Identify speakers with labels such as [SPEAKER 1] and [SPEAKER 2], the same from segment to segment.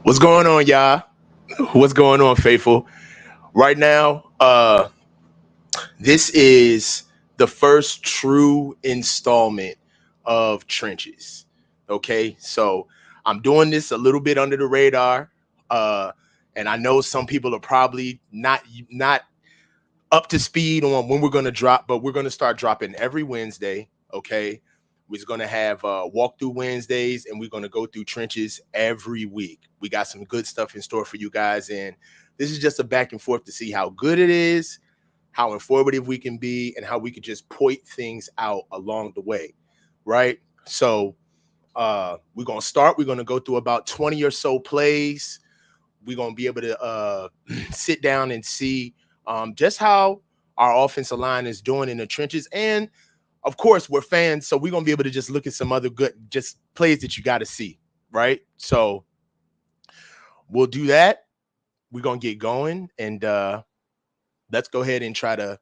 [SPEAKER 1] What's going on, y'all? What's going on, faithful? Right now, this is the first true installment of Trenches. Okay, so I'm doing this a little bit under the radar, uh, and I know some people are probably not up to speed on when we're going to drop, but we're going to start dropping every Wednesday. Okay, we're going to have walkthrough Wednesdays, and we're going to go through trenches every week. We got some good stuff in store for you guys, and this is just a back and forth to see how good it is, how informative we can be, and how we can just point things out along the way, right? So we're going to start. We're going to go through about 20 or so plays. We're going to be able to sit down and see just how our offensive line is doing in the trenches. And of course, we're fans, so we're going to be able to just look at some other good just plays that you got to see, right? So we'll do that. We're going to get going, and let's go ahead and try to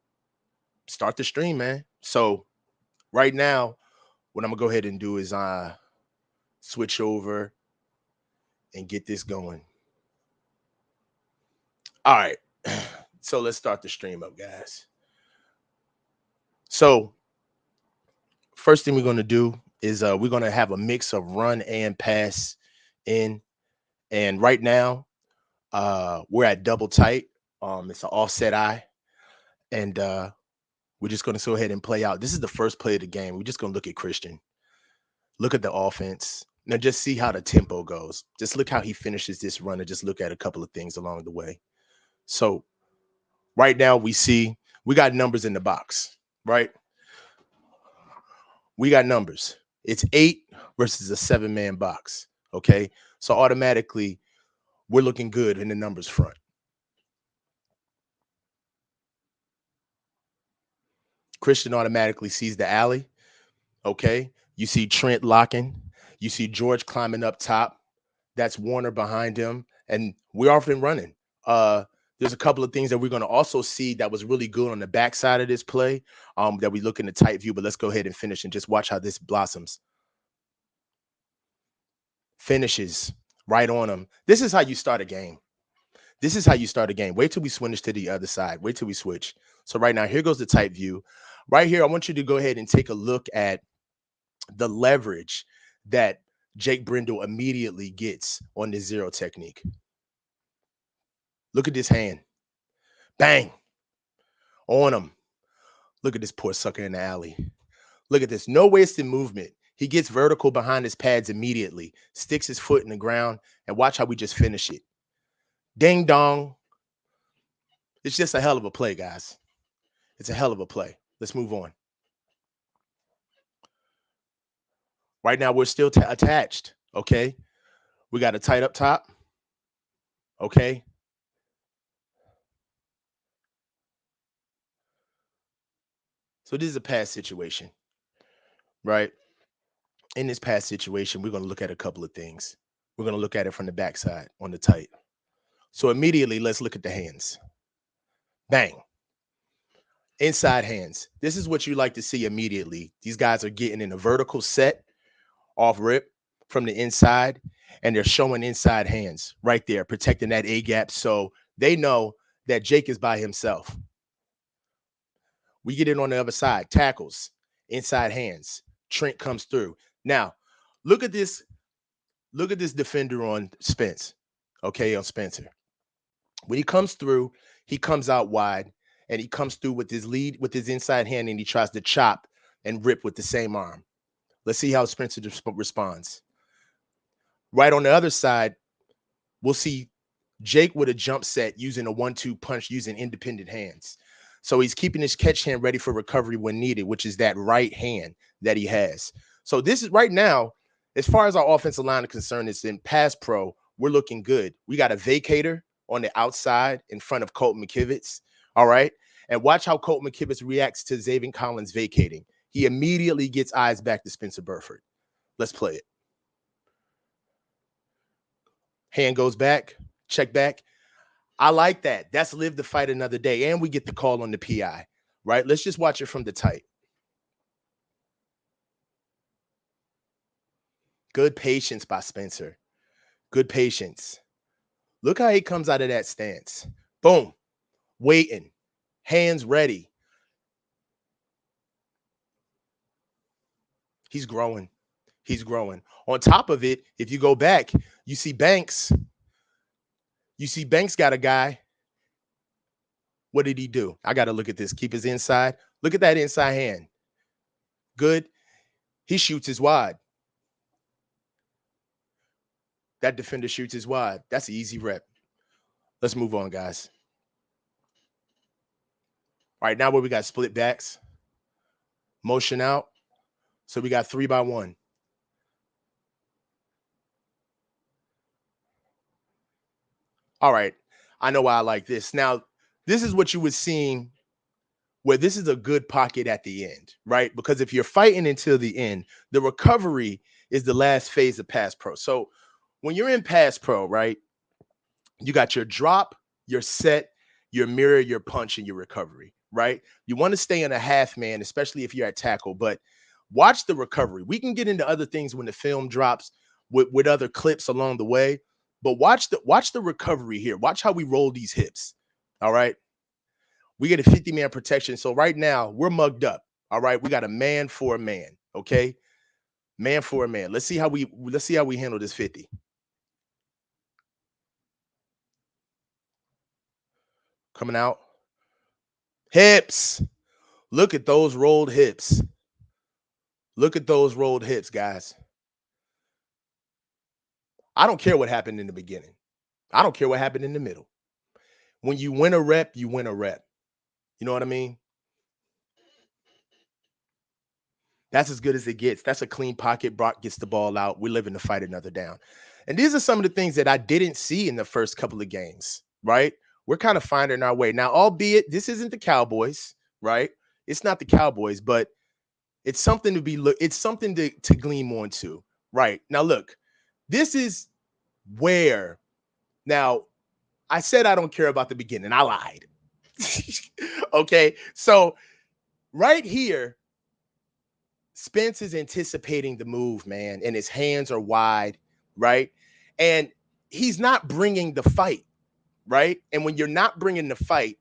[SPEAKER 1] start the stream, man. So right now, what I'm going to go ahead and do is switch over and get this going. All right. So let's start the stream up, guys. So first thing we're going to do is we're going to have a mix of run and pass in. And right now, we're at double tight. It's an offset eye. And we're just going to go ahead and play out. This is the first play of the game. We're just going to look at Christian. Look at the offense. Now just see how the tempo goes. Just look how he finishes this run and just look at a couple of things along the way. So right now we see we got numbers in the box, right? We got numbers. It's 8 versus a 7-man box. Okay. So automatically we're looking good in the numbers front. Christian automatically sees the alley. Okay. You see Trent locking. You see George climbing up top. That's Warner behind him. And we're often running. There's a couple of things that we're going to also see that was really good on the backside of this play that we look in the tight view. But let's go ahead and finish and just watch how this blossoms. Finishes right on him. This is how you start a game. This is how you start a game. Wait till we switch to the other side. Wait till we switch. So right now, here goes the tight view. Right here, I want you to go ahead and take a look at the leverage that Jake Brindle immediately gets on the zero technique. Look at this hand. Bang. On him. Look at this poor sucker in the alley. Look at this. No wasted movement. He gets vertical behind his pads immediately, sticks his foot in the ground, and watch how we just finish it. Ding dong. It's just a hell of a play, guys. It's a hell of a play. Let's move on. Right now, we're still attached, okay? We got a tight up top, okay? So this is a pass situation, right? In this pass situation, we're going to look at a couple of things. We're going to look at it from the backside on the tight. So immediately, let's look at the hands. Bang. Inside hands. This is what you like to see immediately. These guys are getting in a vertical set off rip from the inside, and they're showing inside hands right there, protecting that A gap. So they know that Jake is by himself. We get it on the other side, tackles, inside hands. Trent comes through. Now, look at this. Look at this defender on Spence. Okay, on Spencer. When he comes through, he comes out wide and he comes through with his lead, with his inside hand, and he tries to chop and rip with the same arm. Let's see how Spencer responds. Right on the other side, we'll see Jake with a jump set using a 1-2 punch using independent hands. So he's keeping his catch hand ready for recovery when needed, which is that right hand that he has. So this is right now, as far as our offensive line is concerned, it's in pass pro. We're looking good. We got a vacator on the outside in front of Colt McKivitz. All right. And watch how Colt McKivitz reacts to Zaven Collins vacating. He immediately gets eyes back to Spencer Burford. Let's play it. Hand goes back, check back. I like that. That's live to fight another day. And we get the call on the PI, right? Let's just watch it from the tight. Good patience by Spencer. Good patience. Look how he comes out of that stance. Boom, waiting, hands ready. He's growing. He's growing. On top of it, if you go back, you see Banks. You see Banks got a guy. What did he do? I got to look at this. Keep his inside. Look at that inside hand. Good. He shoots his wide. That defender shoots his wide. That's an easy rep. Let's move on, guys. All right, now where we got split backs, motion out. So we got 3x1. All right, I know why I like this. Now, this is what you was seeing where this is a good pocket at the end, right? Because if you're fighting until the end, the recovery is the last phase of pass pro. So when you're in pass pro, right, you got your drop, your set, your mirror, your punch, and your recovery, right? You want to stay in a half man, especially if you're at tackle, but watch the recovery. We can get into other things when the film drops with other clips along the way, but watch the recovery here. Watch how we roll these hips. All right. We get a 50-man protection. So right now we're mugged up. All right. We got a man for a man. Okay. Man for a man. Let's see how we handle this 50. Coming out. Hips. Look at those rolled hips. Look at those rolled hips, guys. I don't care what happened in the beginning. I don't care what happened in the middle. When you win a rep, you win a rep. You know what I mean? That's as good as it gets. That's a clean pocket. Brock gets the ball out. We're living to fight another down. And these are some of the things that I didn't see in the first couple of games, right? We're kind of finding our way. Now, albeit this isn't the Cowboys, right? It's not the Cowboys, but it's something to it's something to gleam onto. Right. Now, look, this is where now I said I don't care about the beginning. I lied. Okay. So right here, Spence is anticipating the move, man, and his hands are wide, right? And he's not bringing the fight, right? And when you're not bringing the fight,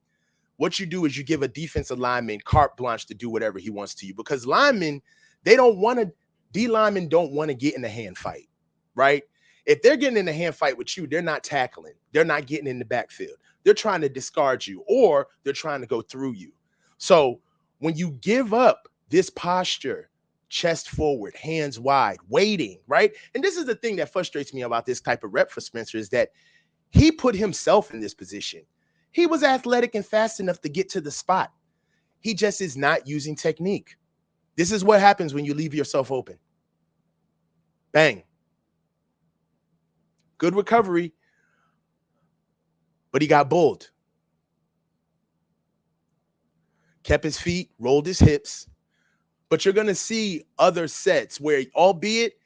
[SPEAKER 1] what you do is you give a defensive lineman carte blanche to do whatever he wants to you because linemen, they don't want to, D linemen don't want to get in a hand fight, right? If they're getting in a hand fight with you, they're not tackling. They're not getting in the backfield. They're trying to discard you or they're trying to go through you. So when you give up this posture, chest forward, hands wide, waiting, right? And this is the thing that frustrates me about this type of rep for Spencer is that he put himself in this position. He was athletic and fast enough to get to the spot. He just is not using technique. This is what happens when you leave yourself open. Bang. Good recovery, but he got bulled. Kept his feet, rolled his hips. But you're going to see other sets where, albeit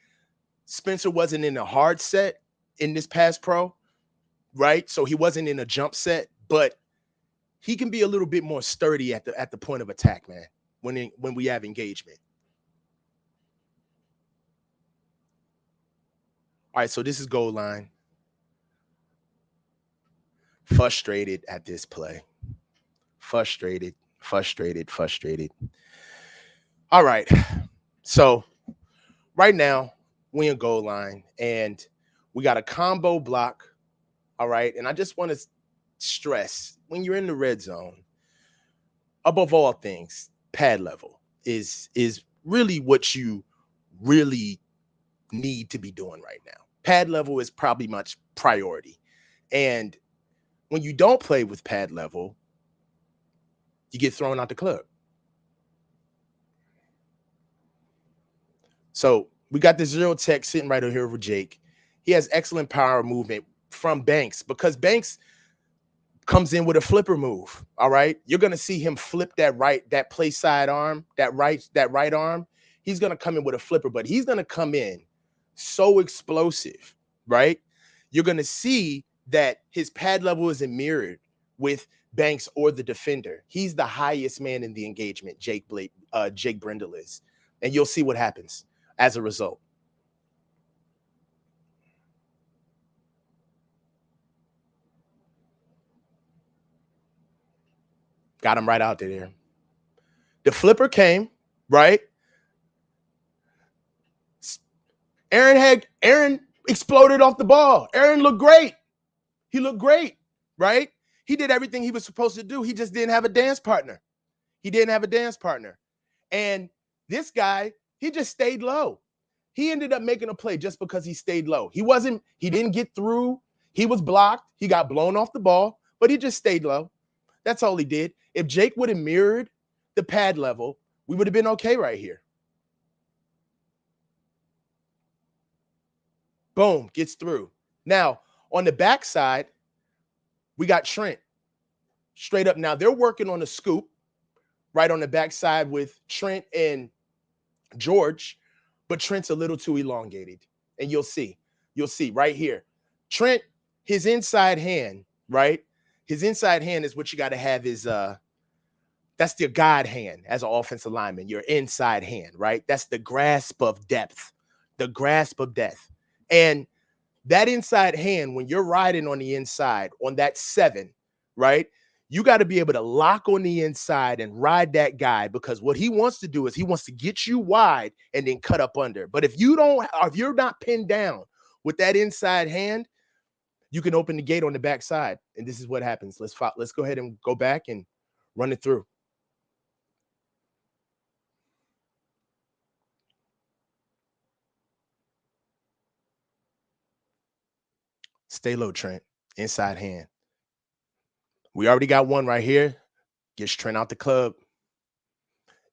[SPEAKER 1] Spencer wasn't in a hard set in this pass pro, right? So he wasn't in a jump set, but he can be a little bit more sturdy at the point of attack, man, when we have engagement. All right, so this is goal line. Frustrated at this play. Frustrated, frustrated, frustrated. All right. So right now, we in goal line and we got a combo block. All right. And I just want to stress when you're in the red zone, above all things, pad level is really what you really need to be doing right now. Pad level is probably much priority. And when you don't play with pad level, you get thrown out the club. So we got the zero tech sitting right over here with Jake. He has excellent power movement from Banks because Banks comes in with a flipper move. All right. You're gonna see him flip that play side arm, that right arm. He's gonna come in with a flipper, but he's gonna come in so explosive, right? You're gonna see that his pad level isn't mirrored with Banks or the defender. He's the highest man in the engagement, Jake Brendel is. And you'll see what happens as a result. Got him right out there. The flipper came, right? Aaron exploded off the ball. Aaron looked great. He looked great, right? He did everything he was supposed to do. He just didn't have a dance partner. He didn't have a dance partner. And this guy, he just stayed low. He ended up making a play just because he stayed low. He didn't get through. He was blocked. He got blown off the ball, but he just stayed low. That's all he did. If Jake would have mirrored the pad level, we would have been okay right here. Boom, gets through. Now, on the backside, we got Trent straight up. Now, they're working on a scoop right on the backside with Trent and George, but Trent's a little too elongated. And you'll see right here. Trent, his inside hand, right? His inside hand is what you got to have is that's the God hand as an offensive lineman, your inside hand, right? That's the grasp of depth, the grasp of depth. And that inside hand, when you're riding on the inside on that 7, right? You got to be able to lock on the inside and ride that guy, because what he wants to do is he wants to get you wide and then cut up under. But if you're not pinned down with that inside hand, you can open the gate on the backside. And this is what happens. Let's go ahead and go back and run it through. Stay low, Trent. Inside hand. We already got one right here. Gets Trent out the club.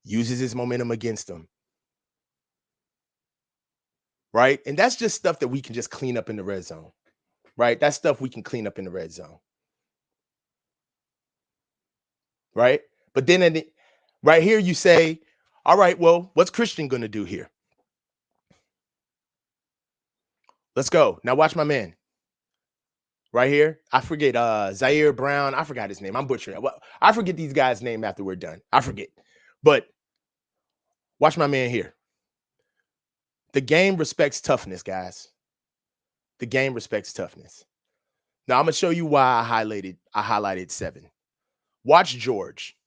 [SPEAKER 1] Uses his momentum against him. Right? And that's just stuff that we can just clean up in the red zone. Right? That's stuff we can clean up in the red zone. Right? But then right here, you say, all right, well, what's Christian going to do here? Let's go. Now watch my man. Right here. I forget Zaire Brown. I forgot his name. I'm butchering it. Well, I forget these guys' name after we're done. I forget. But watch my man here. The game respects toughness, guys. The game respects toughness. Now I'm gonna show you why I highlighted 7. Watch George.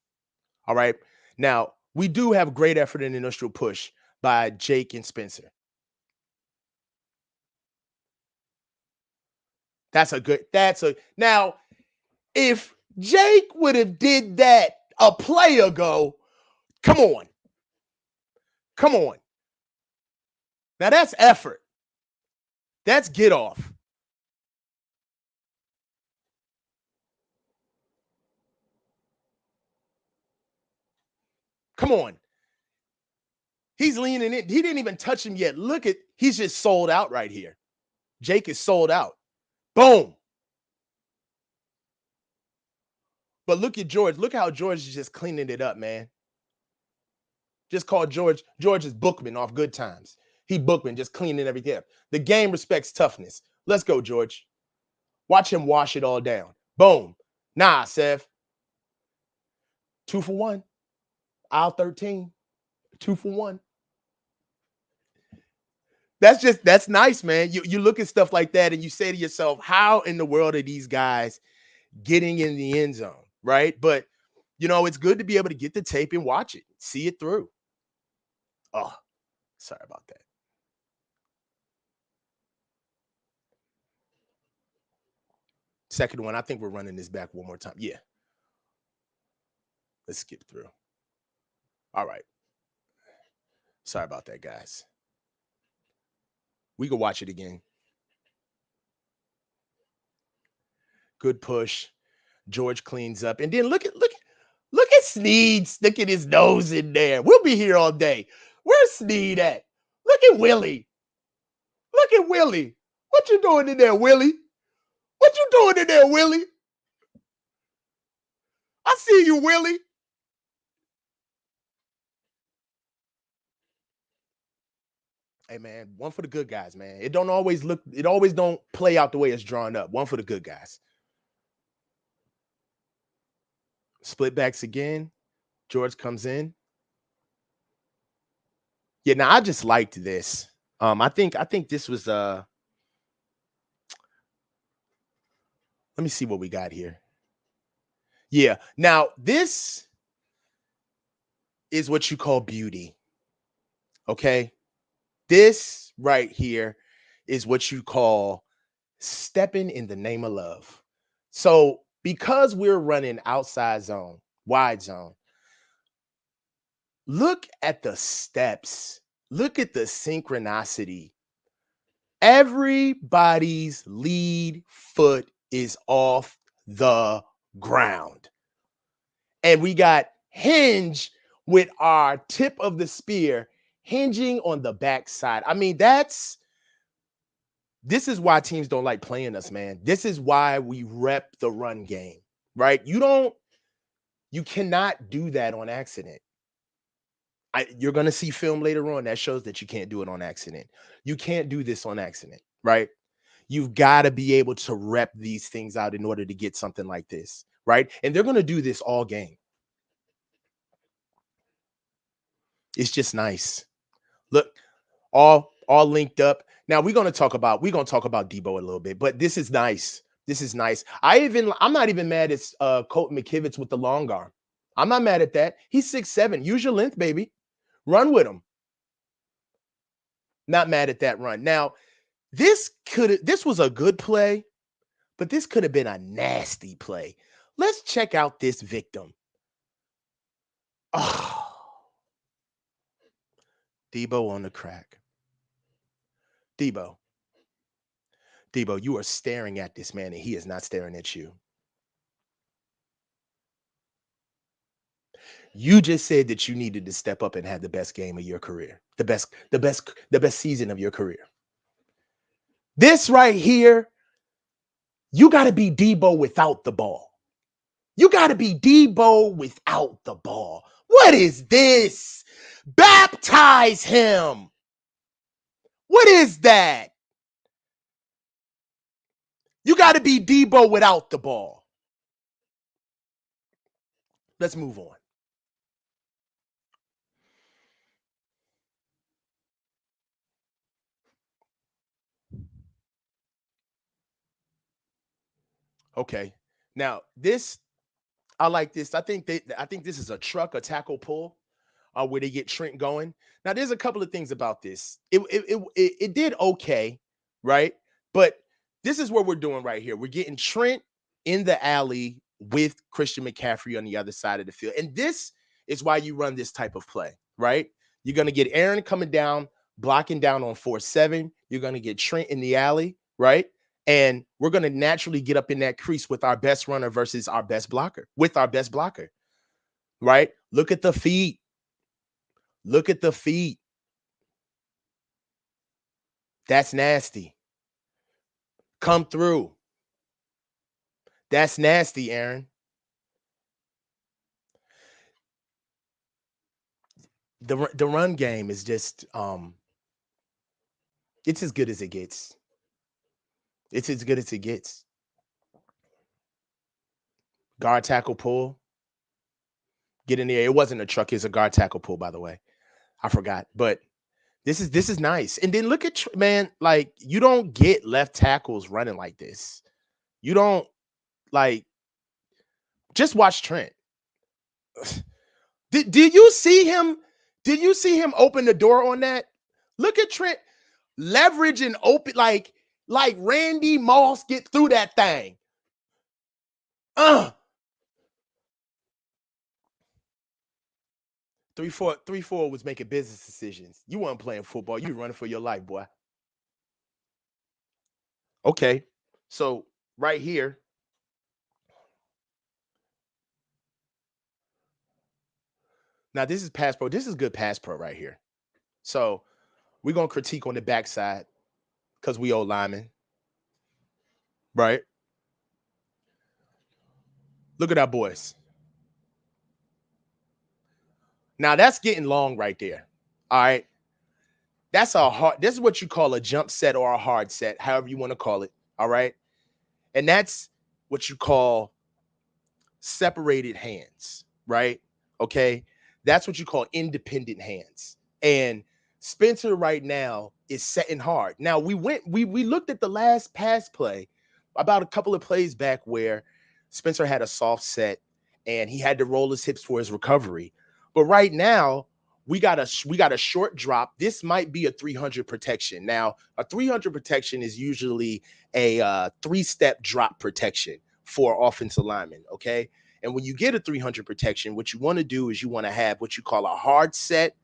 [SPEAKER 1] All right. Now we do have great effort in initial push by Jake and Spencer. Now if Jake would have did that a play ago, come on. Now that's effort. That's get off. Come on. He's leaning in. He didn't even touch him yet. He's just sold out right here. Jake is sold out. Boom. But look at George. Look how George is just cleaning it up, man. Just call George. George is Bookman off Good Times. He Bookman, just cleaning everything up. The game respects toughness. Let's go, George. Watch him wash it all down. Boom. Nah, Sev. 2 for 1. Aisle 13. 2 for 1. That's nice, man. You look at stuff like that and you say to yourself, how in the world are these guys getting in the end zone, right? But, it's good to be able to get the tape and watch it, see it through. Oh, sorry about that. Second one, I think we're running this back one more time. Yeah. Let's skip through. All right. Sorry about that, guys. We can watch it again. Good push. George cleans up. And then look at Sneed sticking his nose in there. We'll be here all day. Where's Sneed at? Look at Willie. Look at Willie. What you doing in there, Willie? What you doing in there, Willie? I see you, Willie. Hey, man, one for the good guys, man. It always don't play out the way it's drawn up. One for the good guys. Split backs again. George comes in. Yeah, now I just liked this. I think this was let me see what we got here. Yeah. Now, this is what you call beauty. Okay. This right here is what you call stepping in the name of love. So, because we're running outside zone, wide zone, look at the steps, look at the synchronicity. Everybody's lead foot is off the ground. And we got hinge with our tip of the spear hinging on the backside. I mean, this is why teams don't like playing us, man. This is why we rep the run game, right? You cannot do that on accident. You're going to see film later on that shows that you can't do it on accident. You can't do this on accident, right? You've got to be able to rep these things out in order to get something like this, right? And they're going to do this all game. It's just nice. Look, all linked up. Now we're gonna talk about Debo a little bit, but this is nice. This is nice. I'm not even mad at Colt McKivitz with the long arm. I'm not mad at that. He's 6'7". Use your length, baby. Run with him. Not mad at that run. Now, this was a good play, but this could have been a nasty play. Let's check out this victim. Oh, Debo on the crack. Debo. Debo, you are staring at this man and he is not staring at you. You just said that you needed to step up and have the best game of your career. The best season of your career. This right here, you got to be Debo without the ball. You got to be Debo without the ball. What is this? Baptize him. What is that? You got to be Debo without the ball. Let's move on. Okay. Now, I like this. I think this is a truck, a tackle pull, where they get Trent going. Now, there's a couple of things about this. It did okay, right? But this is what we're doing right here. We're getting Trent in the alley with Christian McCaffrey on the other side of the field, and this is why you run this type of play, right? You're gonna get Aaron coming down, blocking down on 4-7. You're gonna get Trent in the alley, right? And we're gonna naturally get up in that crease with our best runner versus our best blocker, with our best blocker, right? Look at the feet. Look at the feet. That's nasty. Come through. That's nasty, Aaron. The run game is just it's as good as it gets. It's as good as it gets. Guard tackle pull. Get in there. It wasn't a truck, it's a guard tackle pull, by the way. I forgot. But this is nice. And then look at man, like you don't get left tackles running like this. You don't like just watch Trent. Did you see him? Did you see him open the door on that? Look at Trent leverage and open like Randy Moss get through that thing. Uh 3-4 was making business decisions. You weren't playing football. You were running for your life, boy. Okay. So right here, now this is pass pro. This is good pass pro right here. So we're gonna critique on the backside because we old linemen, right? Look at our boys. Now that's getting long right there. All right. This is what you call a jump set or a hard set, however you want to call it. All right. And that's what you call separated hands, right? Okay. That's what you call independent hands. And Spencer right now is setting hard. Now we looked at the last pass play about a couple of plays back where Spencer had a soft set and he had to roll his hips for his recovery. But right now, we got a short drop. This might be a 300 protection. Now, a 300 protection is usually a three-step drop protection for offensive linemen. Okay, and when you get a 300 protection, what you want to do is you want to have what you call a hard set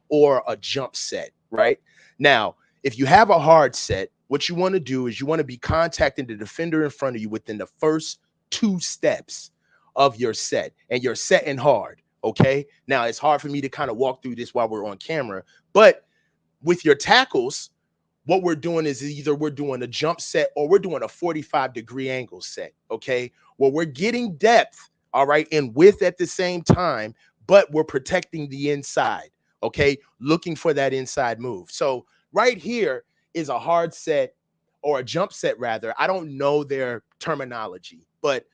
[SPEAKER 1] or a jump set. Right now, if you have a hard set, what you want to do is you want to be contacting the defender in front of you within the first two steps of your set, and you're setting hard. Okay. Now it's hard for me to kind of walk through this while we're on camera, but with your tackles, what we're doing is either we're doing a jump set or we're doing a 45-degree angle set. Okay. Well, we're getting depth, all right, and width at the same time, but we're protecting the inside. Okay. Looking for that inside move. So right here is a hard set or a jump set, rather. I don't know their terminology, but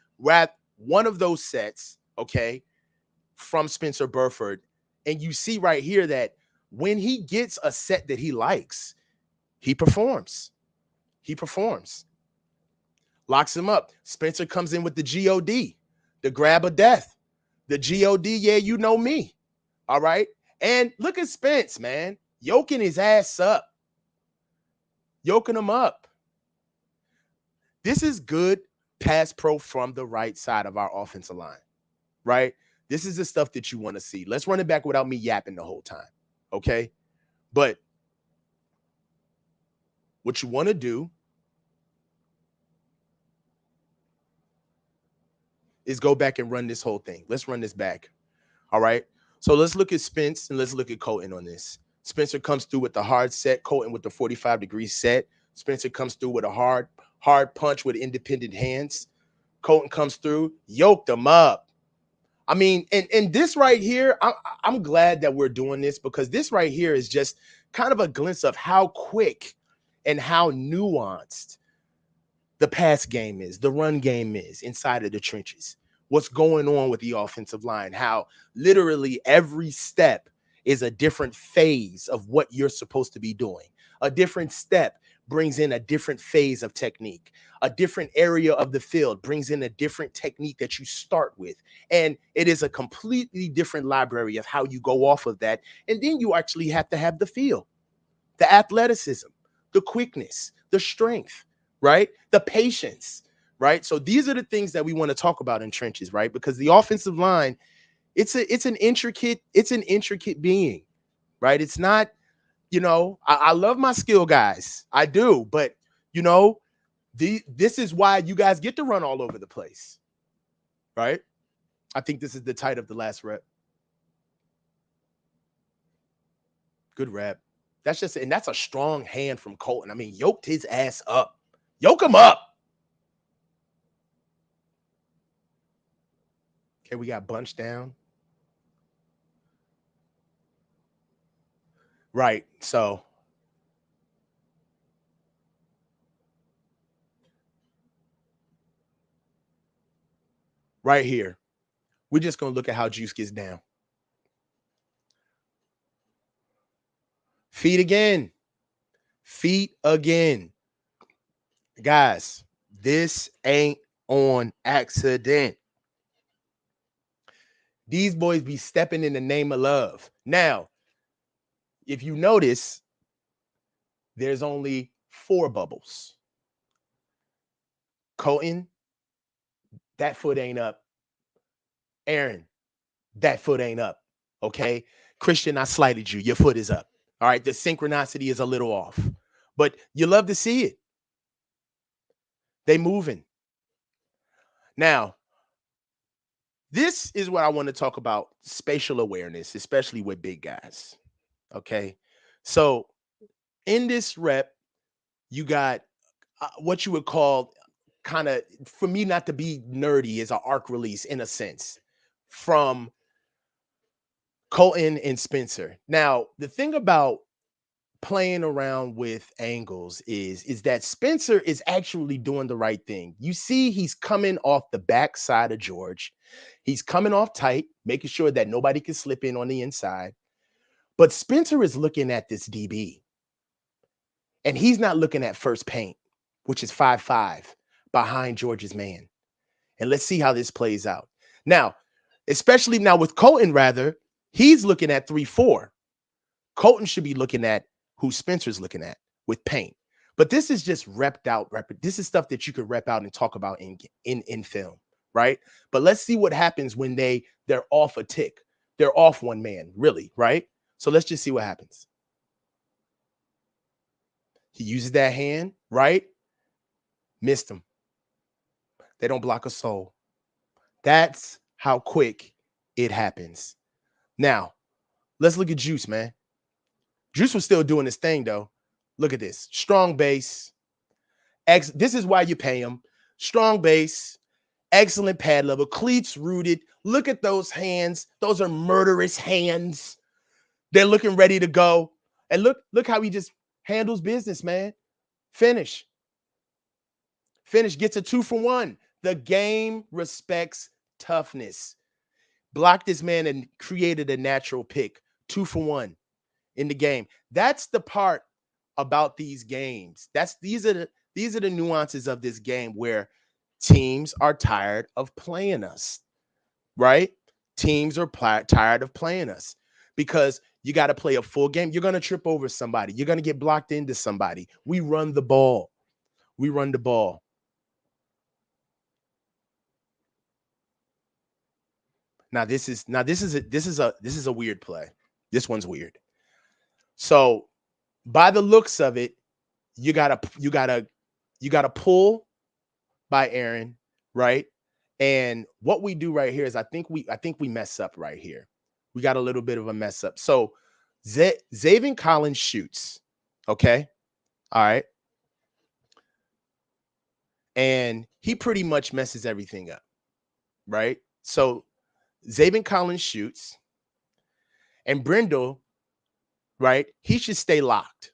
[SPEAKER 1] one of those sets, okay, from Spencer Burford. And you see right here that when he gets a set that he likes, he performs. He performs. Locks him up. Spencer comes in with the GOD, the grab of death. The GOD, yeah, you know me. All right. And look at Spence, man. Yoking his ass up. Yoking him up. This is good pass pro from the right side of our offensive line, right? This is the stuff that you want to see. Let's run it back without me yapping the whole time, okay? But what you want to do is go back and run this whole thing. Let's run this back, all right? So let's look at Spence and let's look at Colton on this. Spencer comes through with the hard set, Colton with the 45-degree set. Spencer comes through with a hard punch with independent hands. Colton comes through, yoked him up. I mean, and this right here, I'm glad that we're doing this, because this right here is just kind of a glimpse of how quick and how nuanced the pass game is, the run game is inside of the trenches. What's going on with the offensive line, how literally every step is a different phase of what you're supposed to be doing. A different step brings in a different phase of technique. A different area of the field brings in a different technique that you start with. And it is a completely different library of how you go off of that. And then you actually have to have the feel, the athleticism, the quickness, the strength, right? The patience, right? So these are the things that we want to talk about in trenches, right? Because the offensive line, it's an intricate being, right? It's not, I love my skill guys. I do, but this is why you guys get to run all over the place, right? I think this is the tight of the last rep. Good rep. And that's a strong hand from Colton. I mean, yoked his ass up. Yoke him up. Okay, we got bunched down. Right. So right here, we're just going to look at how Juice gets down. Feet again. Feet again. Guys, this ain't on accident. These boys be stepping in the name of love. Now, if you notice, there's only 4 bubbles. Colton, that foot ain't up. Aaron, that foot ain't up. Okay. Christian, I slighted you. Your foot is up. All right. The synchronicity is a little off, but you love to see it. They moving. Now, this is what I want to talk about: spatial awareness, especially with big guys. Okay. So in this rep, you got what you would call, kind of, for me not to be nerdy, is an arc release in a sense from Colton and Spencer. Now, the thing about playing around with angles is that Spencer is actually doing the right thing. You see, he's coming off the back side of George. He's coming off tight, making sure that nobody can slip in on the inside. But Spencer is looking at this DB, and he's not looking at first paint, which is 5'5", behind George's man. And let's see how this plays out. Now, Especially now with Colton, rather, he's looking at 3-4. Colton should be looking at who Spencer's looking at with paint. But this is just repped out. This is stuff that you could rep out and talk about in film, right? But let's see what happens when they're off a tick. They're off one man, really, right? So let's just see what happens. He uses that hand, right? Missed him. They don't block a soul. That's how quick it happens. Now, let's look at Juice, man. Juice was still doing his thing, though. Look at this. Strong base. This is why you pay him. Strong base. Excellent pad level. Cleats rooted. Look at those hands. Those are murderous hands. They're looking ready to go. And look how he just handles business, man. Finish. Finish. Gets a 2-for-1. The game respects toughness. Blocked this man and created a natural pick. 2-for-1 in the game. That's the part about these games. These are the nuances of this game where teams are tired of playing us, right? Teams are tired of playing us because you got to play a full game. You're going to trip over somebody. You're going to get blocked into somebody. We run the ball. We run the ball. This is a weird play. This one's weird. So by the looks of it, you gotta pull by Aaron, right? And what we do right here is I think we mess up right here. We got a little bit of a mess up. So Zaven Collins shoots. Okay. All right. And he pretty much messes everything up, right? So Zaven Collins shoots, and Brindle, right? He should stay locked,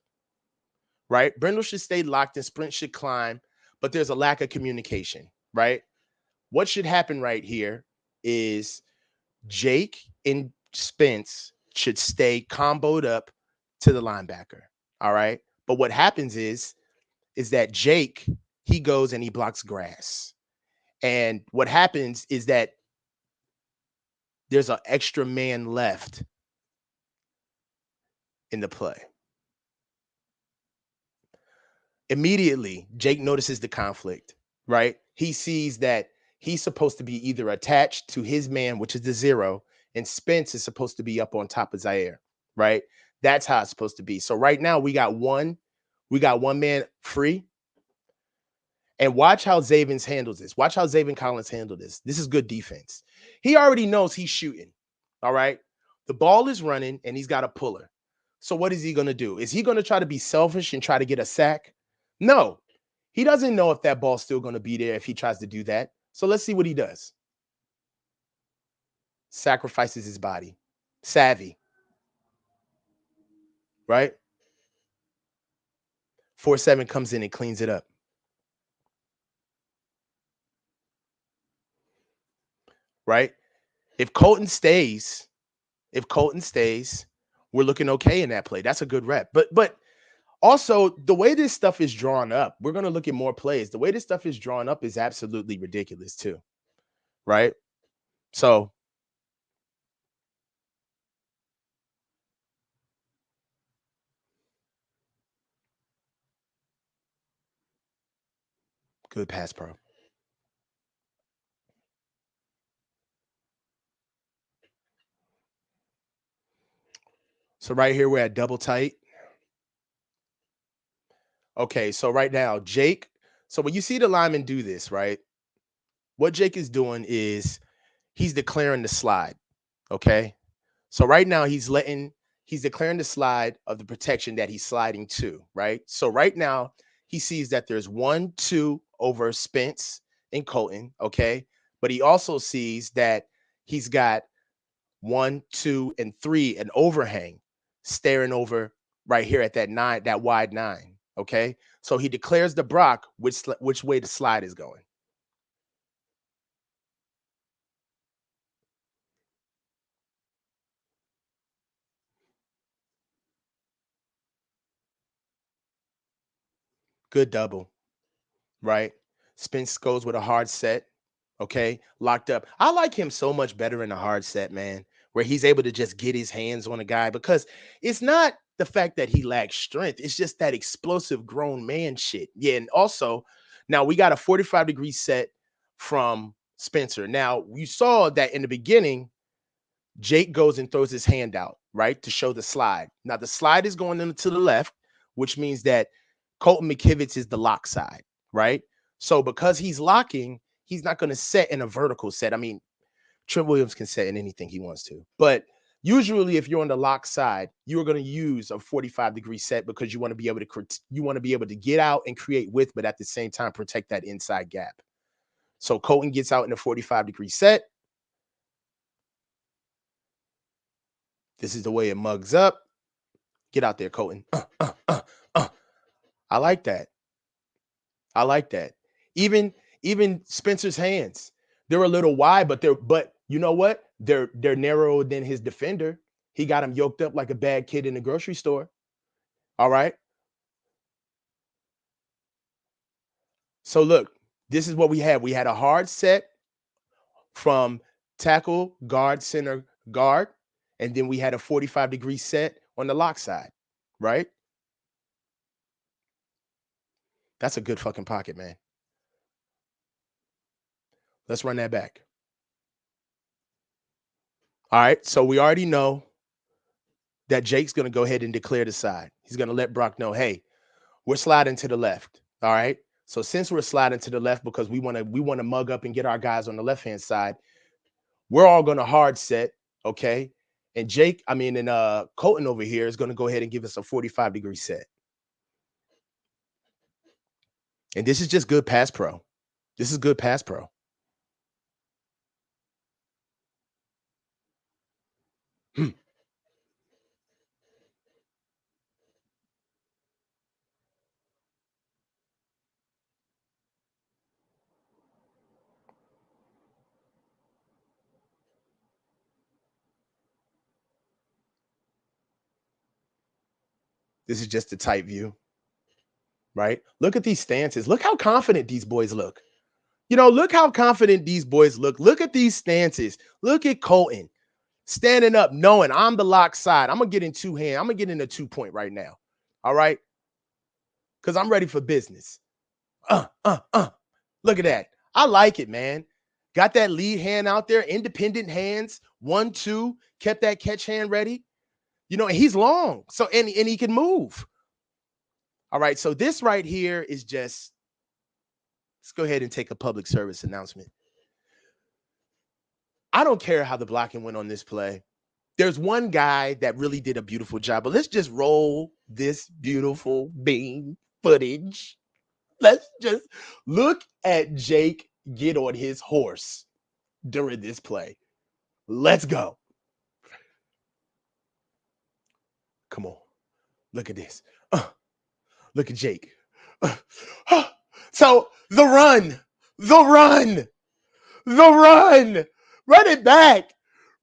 [SPEAKER 1] right? Brindle should stay locked and Sprint should climb, but there's a lack of communication, right? What should happen right here is Jake and Spence should stay comboed up to the linebacker. All right. But what happens is that Jake, he goes and he blocks grass. And what happens is that there's an extra man left in the play. Immediately, Jake notices the conflict, right? He sees that he's supposed to be either attached to his man, which is the 0, and Spence is supposed to be up on top of Zaire, right? That's how it's supposed to be. So right now we got one man free. And watch how Zavens handles this. Watch how Zaven Collins handled this. This is good defense. He already knows he's shooting. All right. The ball is running and he's got a puller. So what is he going to do? Is he going to try to be selfish and try to get a sack? No. He doesn't know if that ball's still going to be there if he tries to do that. So let's see what he does. Sacrifices his body. Savvy, right? 4-7 comes in and cleans it up. Right? If Colton stays, if Colton stays, we're looking okay in that play. That's a good rep. But also the way this stuff is drawn up, we're gonna look at more plays. The way this stuff is drawn up is absolutely ridiculous too, right? So good pass pro. So right here we're at double tight. Okay, so right now Jake. So when you see the lineman do this, right? What Jake is doing is he's declaring the slide. Okay. So right now he's declaring the slide of the protection that he's sliding to, right? So right now he sees that there's 1-2 over Spence and Colton, okay? But he also sees that he's got 1, 2, and 3 an overhang staring over right here at that 9, that wide 9, okay? So he declares the Brock which way the slide is going. Good double, right? Spence goes with a hard set. Okay, locked up. I like him so much better in a hard set, man, where he's able to just get his hands on a guy because it's not the fact that he lacks strength, it's just that explosive grown man shit. Yeah, and also now we got a 45-degree set from Spencer. Now, you saw that in the beginning, Jake goes and throws his hand out, right, to show the slide. Now, the slide is going into the left, which means that Colton McKivitz is the lock side, right? So because he's locking, he's not going to set in a vertical set. I mean, Trent Williams can set in anything he wants to. But usually if you're on the lock side, you're going to use a 45-degree set because you want to be able to get out and create width, but at the same time protect that inside gap. So Colton gets out in a 45-degree set. This is the way it mugs up. Get out there, Colton. Uh. I like that. I like that. Even even Spencer's hands, they're a little wide, but you know what? They're narrower than his defender. He got him yoked up like a bad kid in the grocery store. All right. So look, this is what we had. We had a hard set from tackle, guard, center, guard, and then we had a 45-degree set on the lock side, right? That's a good fucking pocket, man. Let's run that back. All right. So we already know that Jake's going to go ahead and declare the side. He's going to let Brock know, hey, we're sliding to the left. All right. So since we're sliding to the left because we want to mug up and get our guys on the left-hand side, we're all going to hard set. Okay. And Colton over here is going to go ahead and give us a 45-degree set. And this is just good pass pro. This is good pass pro. This is just a tight view, right? Look at these stances. Look how confident these boys look. Look how confident these boys look. Look at these stances. Look at Colton standing up, knowing I'm the lock side. I'm going to get in two hand. I'm going to get in a 2-point right now. All right. Because I'm ready for business. Look at that. I like it, man. Got that lead hand out there, independent hands, 1-2, kept that catch hand ready. And he's long. So, and he can move. All right. So this right here is just, let's go ahead and take a public service announcement. I don't care how the blocking went on this play. There's one guy that really did a beautiful job, but let's just roll this beautiful beam footage. Let's just look at Jake get on his horse during this play. Let's go. Come on. Look at this. Look at Jake. So the run, run it back,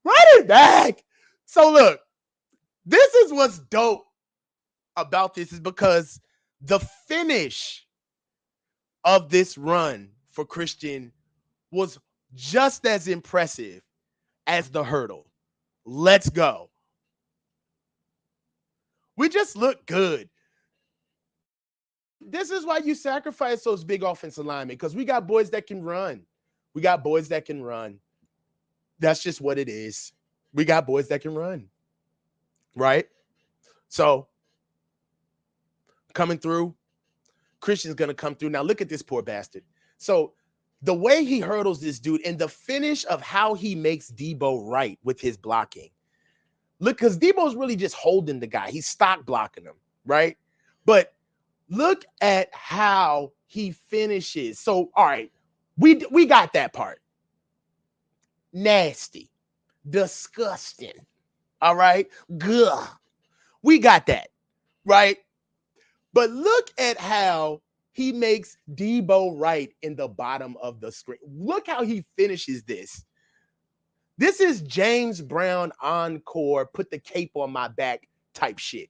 [SPEAKER 1] run it back. So look, this is what's dope about this is because the finish of this run for Christian was just as impressive as the hurdle. Let's go. We just look good. This is why you sacrifice those big offensive linemen, because we got boys that can run. We got boys that can run. That's just what it is. We got boys that can run. Right? So coming through, Christian's going to come through. Now look at this poor bastard. So the way he hurdles this dude and the finish of how he makes Debo right with his blocking. Look, because Debo's really just holding the guy. He's stock blocking him, right? But look at how he finishes. So, all right, we got that part. Nasty, disgusting. All right, good. We got that, right? But look at how he makes Debo right in the bottom of the screen. Look how he finishes this. This is James Brown encore, put the cape on my back type shit.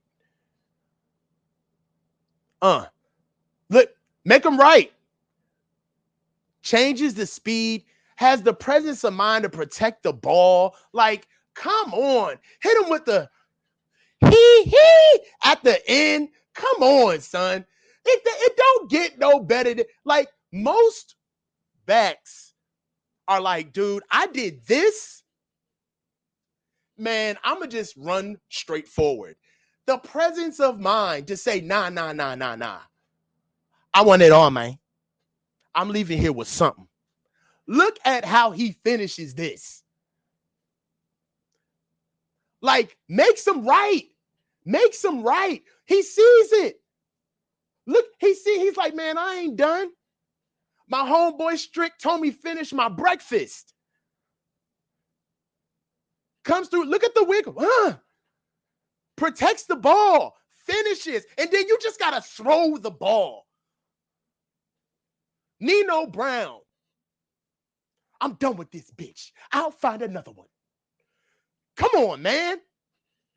[SPEAKER 1] Look, make him right. Changes the speed, has the presence of mind to protect the ball. Like, come on. Hit him with the he at the end. Come on, son. It don't get no better than, like, most backs are like, dude, I did this. Man, I'm going to just run straight forward. The presence of mind to say, nah. I want it all, man. I'm leaving here with something. Look at how he finishes this. Like, makes him right. Makes him right. He sees it. Look, he's like, man, I ain't done. My homeboy Strick told me finish my breakfast. Comes through, look at the wiggle. Protects the ball, finishes, and then you just got to throw the ball. Nino Brown. I'm done with this bitch. I'll find another one. Come on, man.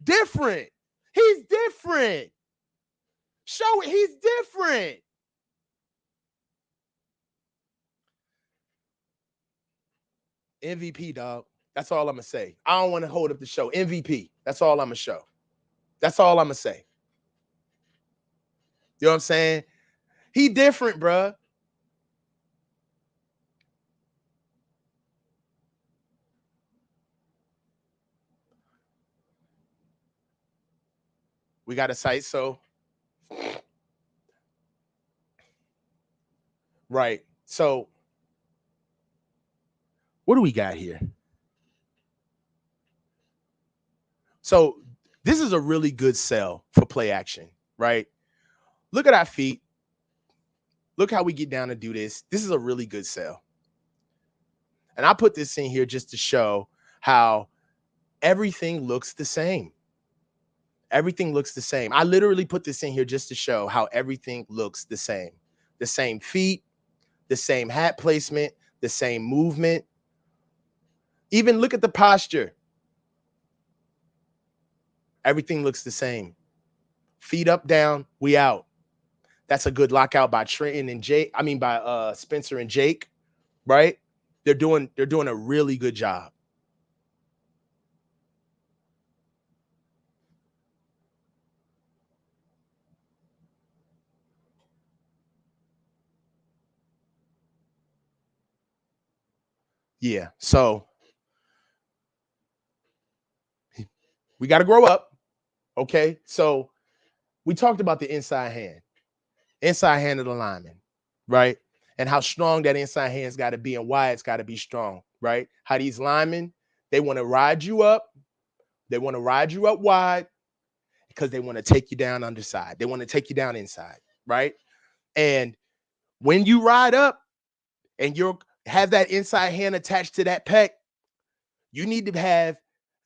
[SPEAKER 1] Different. He's different. Show it. He's different. MVP, dog. That's all I'm going to say. I don't want to hold up the show. MVP. That's all I'm going to show. That's all I'm going to say. You know what I'm saying? He different, bruh. We got a site, so. Right. So, what do we got here? So, this is a really good sell for play action, right? Look at our feet. Look how we get down to do this. This is a really good sell. And I put this in here just to show how everything looks the same. Everything looks the same. I literally put this in here just to show how everything looks the same. The same feet, the same hat placement, the same movement. Even look at the posture. Everything looks the same. Feet up, down, we out. That's a good lockout by Trenton and Jake. I mean, by Spencer and Jake, right? They're doing a really good job. Yeah. So we got to grow up. Okay. So we talked about the inside hand of the lineman, right? And how strong that inside hand's got to be and why it's got to be strong, right? How these linemen, they want to ride you up. They want to ride you up wide because they want to take you down underside. They want to take you down inside, right? And when you ride up and you have that inside hand attached to that pec, you need to have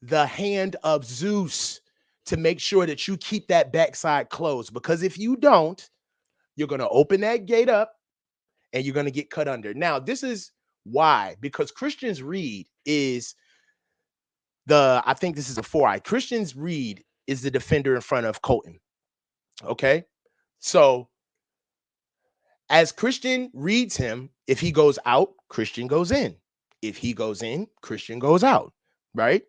[SPEAKER 1] the hand of Zeus to make sure that you keep that backside closed. Because if you don't, you're going to open that gate up and you're going to get cut under. Now, this is why, because Christian's Reed is I think this is a 4-eye. Christian's Reed is the defender in front of Colton. Okay. So as Christian reads him, if he goes out, Christian goes in. If he goes in, Christian goes out. Right.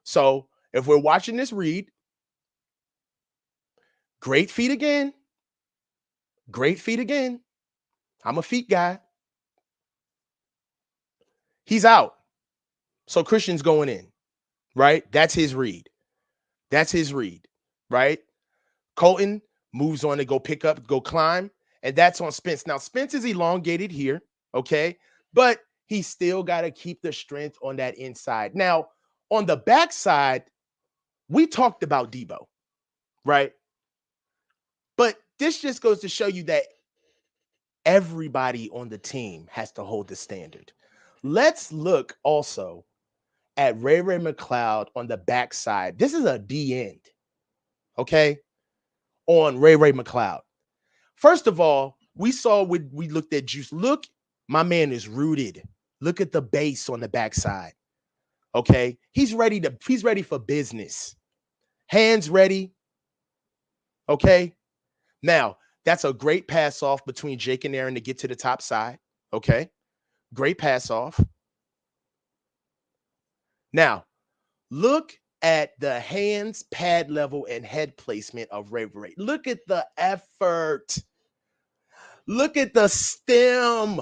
[SPEAKER 1] So if we're watching this read, great feet again. Great feet again. I'm a feet guy. He's out. So Christian's going in. Right. That's his read. That's his read. Right. Colton moves on to go pick up, go climb. And that's on Spence. Now, Spence is elongated here. Okay. But he still got to keep the strength on that inside. Now, on the backside, we talked about Debo, right? But this just goes to show you that everybody on the team has to hold the standard. Let's look also at Ray McCloud on the backside. This is a D end, okay, on Ray McCloud. First of all, we looked at Juice. Look, my man is rooted. Look at the base on the backside. Okay, he's ready for business. Hands ready. Okay. Now, that's a great pass off between Jake and Aaron to get to the top side. Okay. Great pass off. Now, look at the hands, pad level, and head placement of Ray Ray. Look at the effort. Look at the stem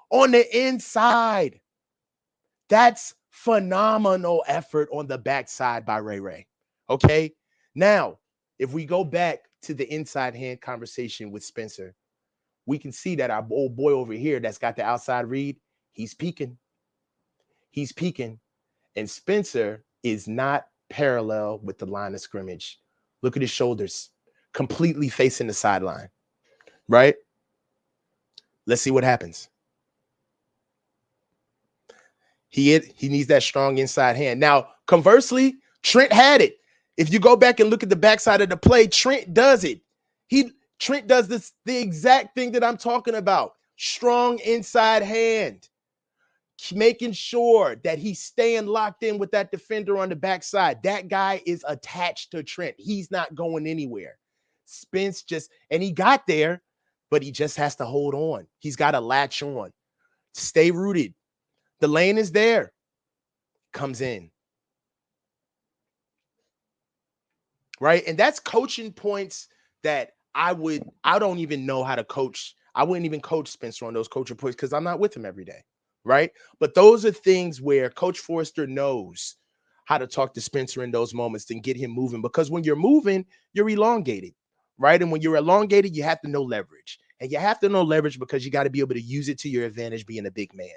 [SPEAKER 1] on the inside. That's phenomenal effort on the backside by Ray Ray. Okay. Now, if we go back to the inside hand conversation with Spencer, we can see that our old boy over here that's got the outside read, he's peeking. He's peeking. And Spencer is not parallel with the line of scrimmage. Look at his shoulders, completely facing the sideline, right? Let's see what happens. He needs that strong inside hand. Now, conversely, Trent had it. If you go back and look at the backside of the play, Trent does it. Trent does the exact thing that I'm talking about. Strong inside hand, making sure that he's staying locked in with that defender on the backside. That guy is attached to Trent. He's not going anywhere. Spence and he got there, but he just has to hold on. He's got to latch on, stay rooted. The lane is there. Comes in. Right? And that's coaching points that I don't even know how to coach. I wouldn't even coach Spencer on those coaching points because I'm not with him every day. Right? But those are things where Coach Forrester knows how to talk to Spencer in those moments and get him moving. Because when you're moving, you're elongated. Right? And when you're elongated, you have to know leverage. And you have to know leverage because you got to be able to use it to your advantage being a big man.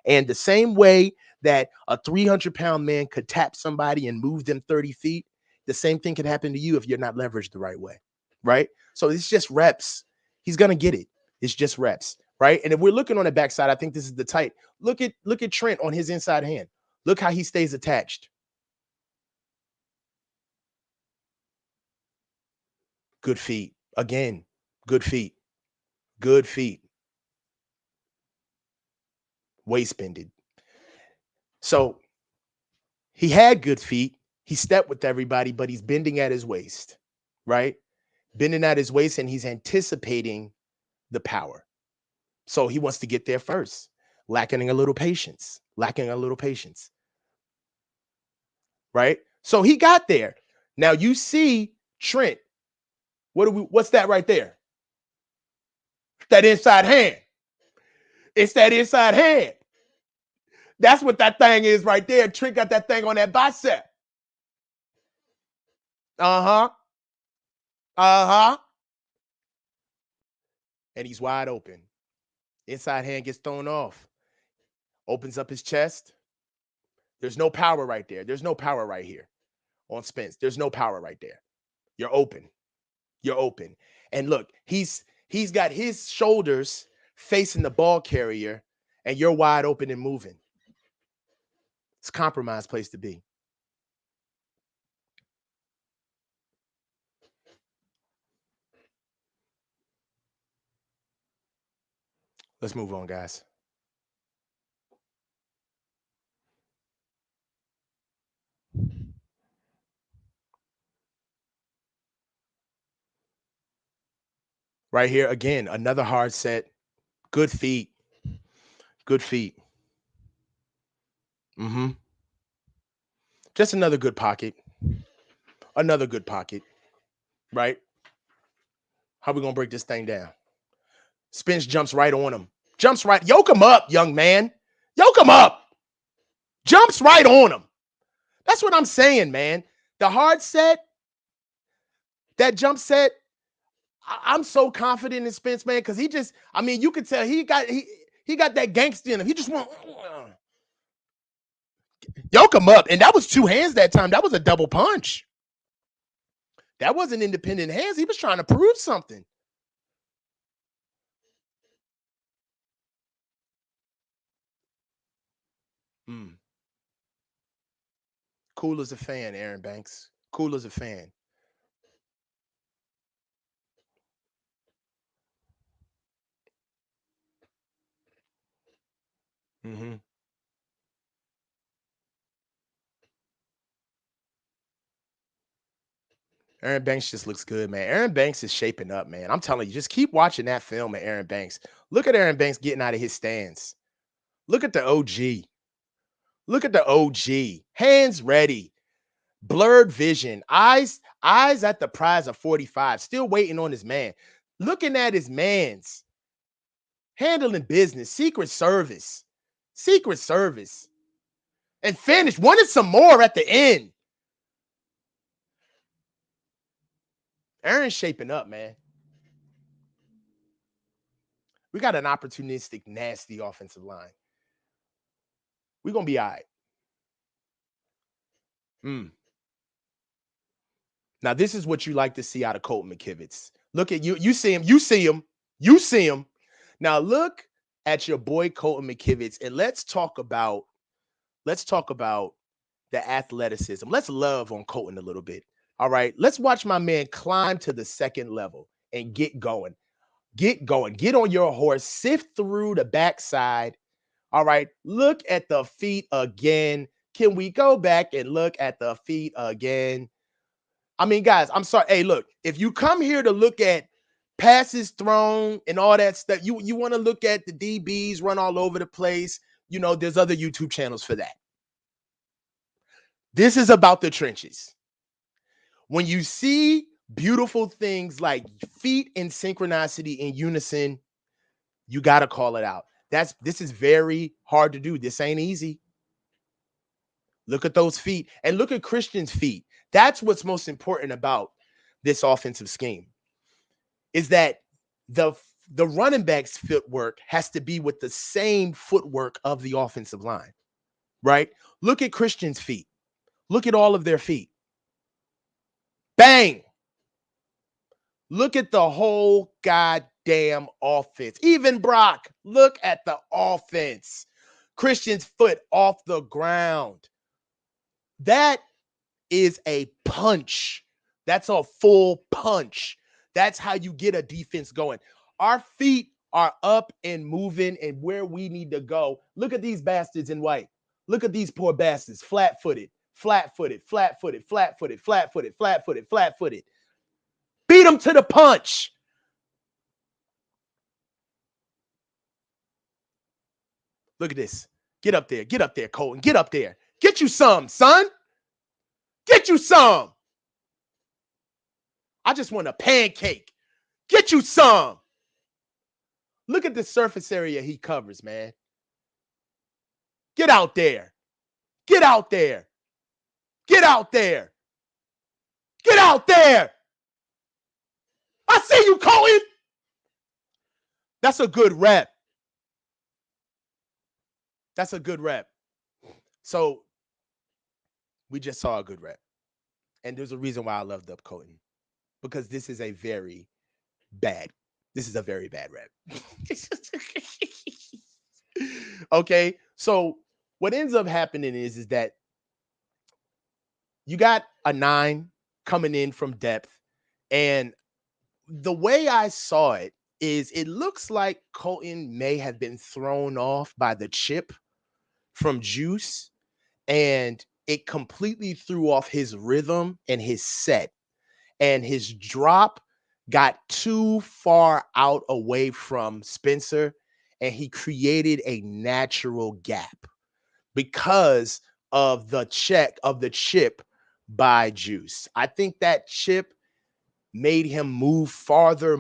[SPEAKER 1] And the same way that a 300-pound man could tap somebody and move them 30 feet, the same thing can happen to you if you're not leveraged the right way, right? So it's just reps. He's gonna get it. It's just reps, right? And if we're looking on the backside, I think this is the tight. Look at Trent on his inside hand. Look how he stays attached. Good feet. Again, good feet. Good feet. Waist bended. So he had good feet. He stepped with everybody, but he's bending at his waist, right? Bending at his waist, and he's anticipating the power. So he wants to get there first, lacking a little patience, right? So he got there. Now you see Trent. What's that right there? That inside hand. It's that inside hand. That's what that thing is right there. Trent got that thing on that bicep. Uh-huh. Uh-huh. And he's wide open. Inside hand gets thrown off. Opens up his chest. There's no power right there. There's no power right here on Spence. There's no power right there. You're open. You're open. And look, he's got his shoulders facing the ball carrier, and you're wide open and moving. It's a compromised place to be. Let's move on, guys. Right here, again, another hard set. Good feet. Good feet. Mm-hmm. Just another good pocket. Another good pocket. Right? How we gonna break this thing down? Spence jumps right on him. Jumps right. Yoke him up, young man. Yoke him up. Jumps right on him. That's what I'm saying, man. The hard set, that jump set, I'm so confident in Spence, man, because you could tell he got that gangster in him. He just want yoke him up. And that was two hands that time. That was a double punch. That wasn't independent hands. He was trying to prove something. Mm. Cool as a fan, Aaron Banks. Cool as a fan. Mm-hmm. Aaron Banks just looks good, man. Aaron Banks is shaping up, man. I'm telling you, just keep watching that film of Aaron Banks. Look at Aaron Banks getting out of his stance. Look at the OG. Look at the OG. Hands ready. Blurred vision. Eyes at the prize of 45. Still waiting on his man. Looking at his man's. Handling business. Secret Service. Secret Service. And finished. Wanted some more at the end. Aaron's shaping up, man. We got an opportunistic, nasty offensive line. We're going to be all right. Now, this is what you like to see out of Colton McKivitz. Look at you. You see him. You see him. You see him. Now, look at your boy Colton McKivitz, and let's talk about the athleticism. Let's love on Colton a little bit. All right. Let's watch my man climb to the second level and get going. Get going. Get on your horse. Sift through the backside. All right. Look at the feet again. Can we go back and look at the feet again? I mean, guys, I'm sorry. Hey, look, if you come here to look at passes thrown and all that stuff, you want to look at the DBs run all over the place. There's other YouTube channels for that. This is about the trenches. When you see beautiful things like feet in synchronicity in unison, you got to call it out. This is very hard to do. This ain't easy. Look at those feet and look at Christian's feet. That's what's most important about this offensive scheme is that the running back's footwork has to be with the same footwork of the offensive line, right? Look at Christian's feet. Look at all of their feet. Bang. Look at the whole goddamn offense. Even Brock, look at the offense. Christian's foot off the ground. That is a punch. That's a full punch. That's how you get a defense going. Our feet are up and moving and where we need to go. Look at these bastards in white. Look at these poor bastards. Flat-footed, flat-footed, flat-footed, flat-footed, flat-footed, flat-footed, flat-footed. Beat them to the punch. Look at this. Get up there. Get up there, Colton. Get up there. Get you some, son. Get you some. I just want a pancake. Get you some. Look at the surface area he covers, man. Get out there. Get out there. Get out there. Get out there. I see you, Colton. That's a good rep. That's a good rep. So we just saw a good rep. And there's a reason why I loved up Colton. Because this is a very bad rep. Okay. So what ends up happening is that you got a 9 coming in from depth. And the way I saw it is it looks like Colton may have been thrown off by the chip from Juice. And it completely threw off his rhythm and his set. And his drop got too far out away from Spencer. And he created a natural gap because of the chip by Juice. I think that chip made him move farther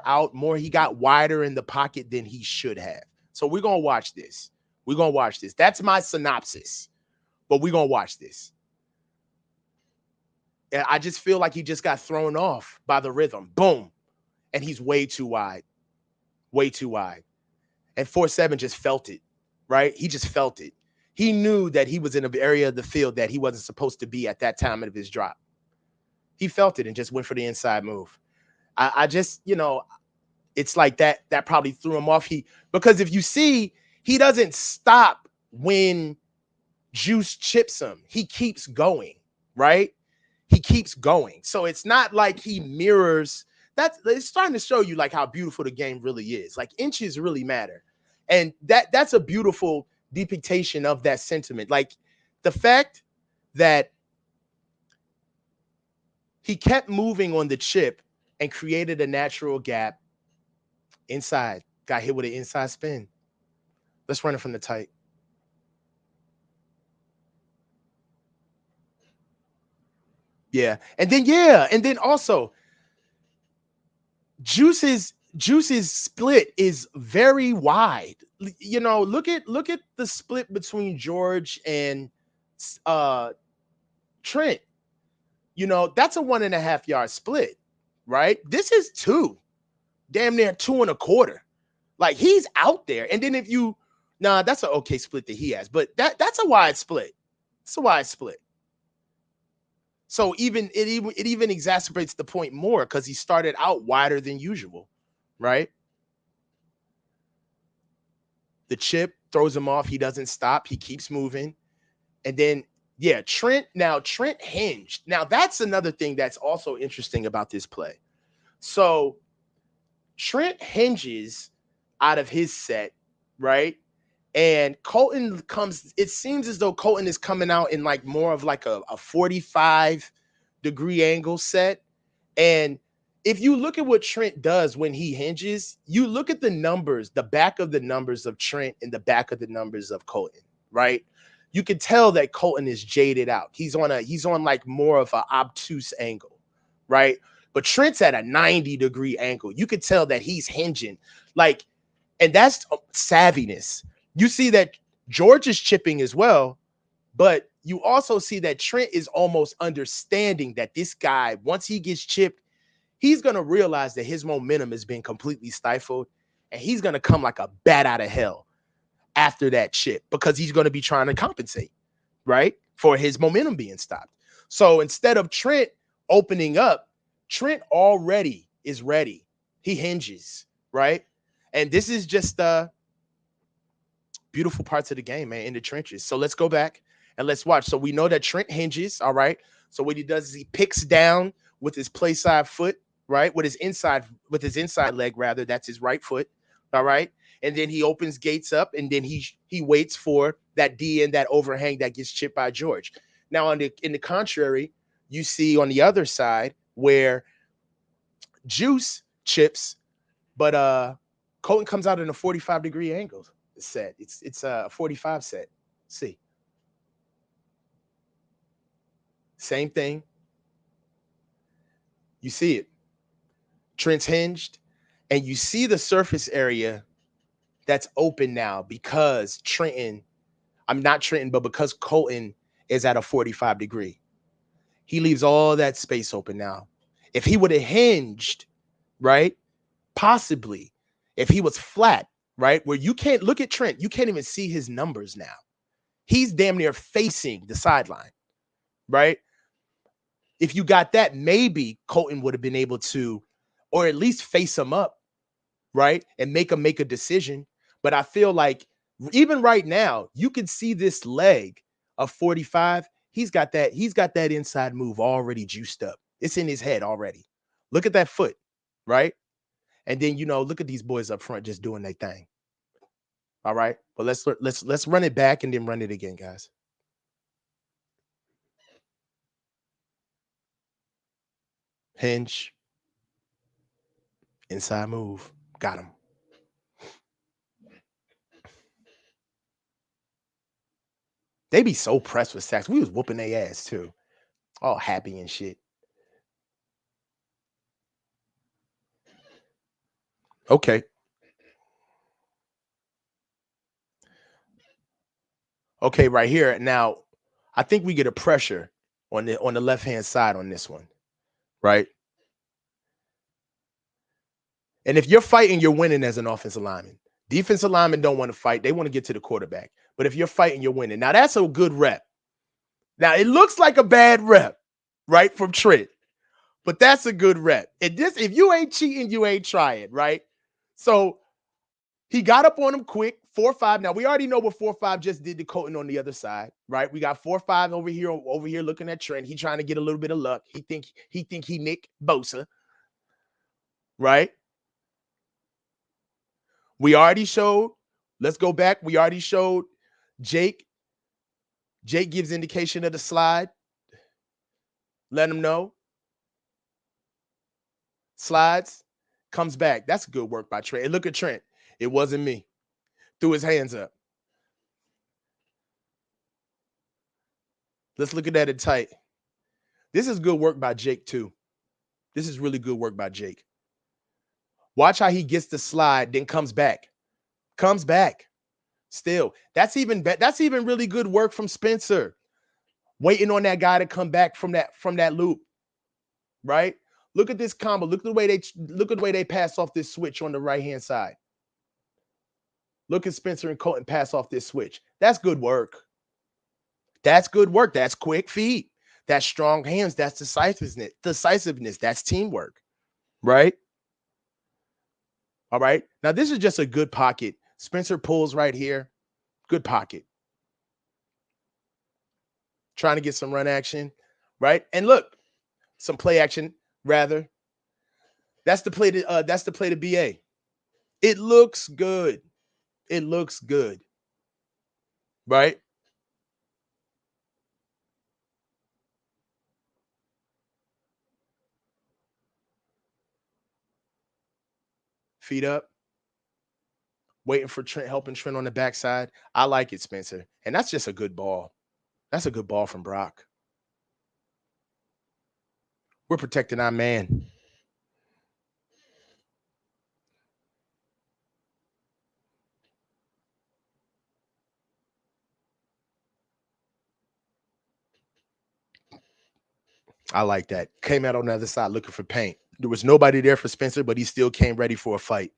[SPEAKER 1] out more. He got wider in the pocket than he should have. So we're going to watch this. We're going to watch this. That's my synopsis, but we're going to watch this. And I just feel like he just got thrown off by the rhythm. Boom. And he's way too wide. Way too wide. And 4-7 just felt it, right? He just felt it. He knew that he was in an area of the field that he wasn't supposed to be at that time of his drop. He felt it and just went for the inside move. I just, it's like that probably threw him off. Because if you see, he doesn't stop when Juice chips him. He keeps going, right? He keeps going. So it's not like he mirrors. It's starting to show you like how beautiful the game really is. Like inches really matter. And that's a beautiful depiction of that sentiment. Like the fact that he kept moving on the chip and created a natural gap inside. Got hit with an inside spin. Let's run it from the tight. Yeah. And then also Juice's split is very wide. Look at the split between George and uh Trent. That's a 1.5 yard split, right? This is two, damn near two and a quarter. Like he's out there. And then if you that's an okay split that he has, but that's a wide split. It's a wide split. So it even exacerbates the point more because he started out wider than usual, right? The chip throws him off. He doesn't stop. He keeps moving. And then, yeah, Trent hinged. Now, that's another thing that's also interesting about this play. So Trent hinges out of his set, right? And Colton comes, it seems as though Colton is coming out in like more of like a 45-degree angle set. And if you look at what Trent does when he hinges, you look at the numbers, the back of the numbers of Trent and the back of the numbers of Colton, right? You can tell that Colton is jaded out. He's on like more of an obtuse angle, right? But Trent's at a 90-degree angle. You could tell that he's hinging. Like, and that's savviness. You see that George is chipping as well, but you also see that Trent is almost understanding that this guy, once he gets chipped, he's going to realize that his momentum has been completely stifled and he's going to come like a bat out of hell after that chip because he's going to be trying to compensate, right? For his momentum being stopped. So instead of Trent opening up, Trent already is ready. He hinges, right? And this is just beautiful parts of the game, man, in the trenches. So let's go back and let's watch. So we know that Trent hinges, all right? So what he does is he picks down with his play side foot, right? With his inside leg, rather. That's his right foot, all right? And then he opens gates up, and then he waits for that D and that overhang that gets chipped by George. Now, in the contrary, you see on the other side where Juice chips, but Colton comes out in a 45-degree angle set. It's a 45 set. See, same thing. You see it. Trent's hinged, and you see the surface area that's open now because because Colton is at a 45 degree. He leaves all that space open now. If he would have hinged, right? Possibly, if he was flat, right? Where you can't look at Trent, you can't even see his numbers now. He's damn near facing the sideline, right? If you got that, maybe Colton would have been able to, or at least face him up, right? And make him make a decision. But I feel like even right now, you can see this leg of 45. He's got that inside move already juiced up. It's in his head already. Look at that foot, right? And then look at these boys up front just doing their thing. All right. But let's run it back and then run it again, guys. Hinge, inside move, got him. They be so pressed with sacks. We was whooping their ass too. All happy and shit. Okay. Okay, right here. Now, I think we get a pressure on the left-hand side on this one, right? And if you're fighting, you're winning as an offensive lineman. Defensive linemen don't want to fight. They want to get to the quarterback. But if you're fighting, you're winning. Now, that's a good rep. Now, it looks like a bad rep, right, from Trent. But that's a good rep. And this, if you ain't cheating, you ain't trying, right? So he got up on him quick, 4-5. Now we already know what 4-5 just did to Colton on the other side, right? We got 4-5 over here looking at Trent. He trying to get a little bit of luck. He Nick Bosa, right? We already showed. Let's go back. We already showed Jake. Jake gives indication of the slide. Let him know. Slides, comes back. That's good work by Trent. And look at Trent. It wasn't me. Threw his hands up. Let's look at that in tight. This is good work by Jake too. This is really good work by Jake. Watch how he gets the slide, then comes back. Comes back. Still. That's even really good work from Spencer. Waiting on that guy to come back from that loop. Right? Look at this combo. Look at the way they pass off this switch on the right-hand side. Look at Spencer and Colton pass off this switch. That's good work. That's good work. That's quick feet. That's strong hands. That's decisiveness. Decisiveness. That's teamwork. Right? All right. Now, this is just a good pocket. Spencer pulls right here. Good pocket. Trying to get some run action. Right? And look, some play action, rather. That's the play to BA. It looks good. It looks good. Right? Feet up. Waiting for Trent, helping Trent on the backside. I like it, Spencer. And that's just a good ball. That's a good ball from Brock. We're protecting our man. I like that. Came out on the other side looking for paint. There was nobody there for Spencer, but he still came ready for a fight.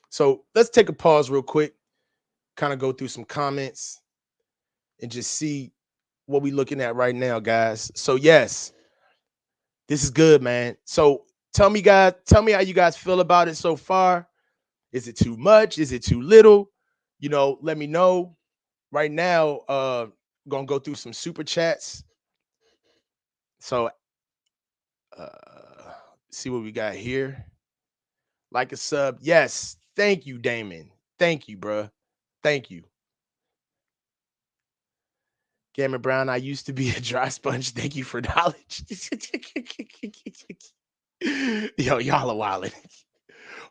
[SPEAKER 1] So let's take a pause real quick, kind of go through some comments and just see what we're looking at right now, guys. So, yes, this is good, man. So tell me how you guys feel about it so far. Is it too much? Is it too little? Let me know. Right now, gonna go through some super chats. So see what we got here. Like a sub. Yes. Thank you, Damon. Thank you, bruh. Thank you. Gammon Brown, I used to be a dry sponge. Thank you for knowledge. Yo, y'all are wilding.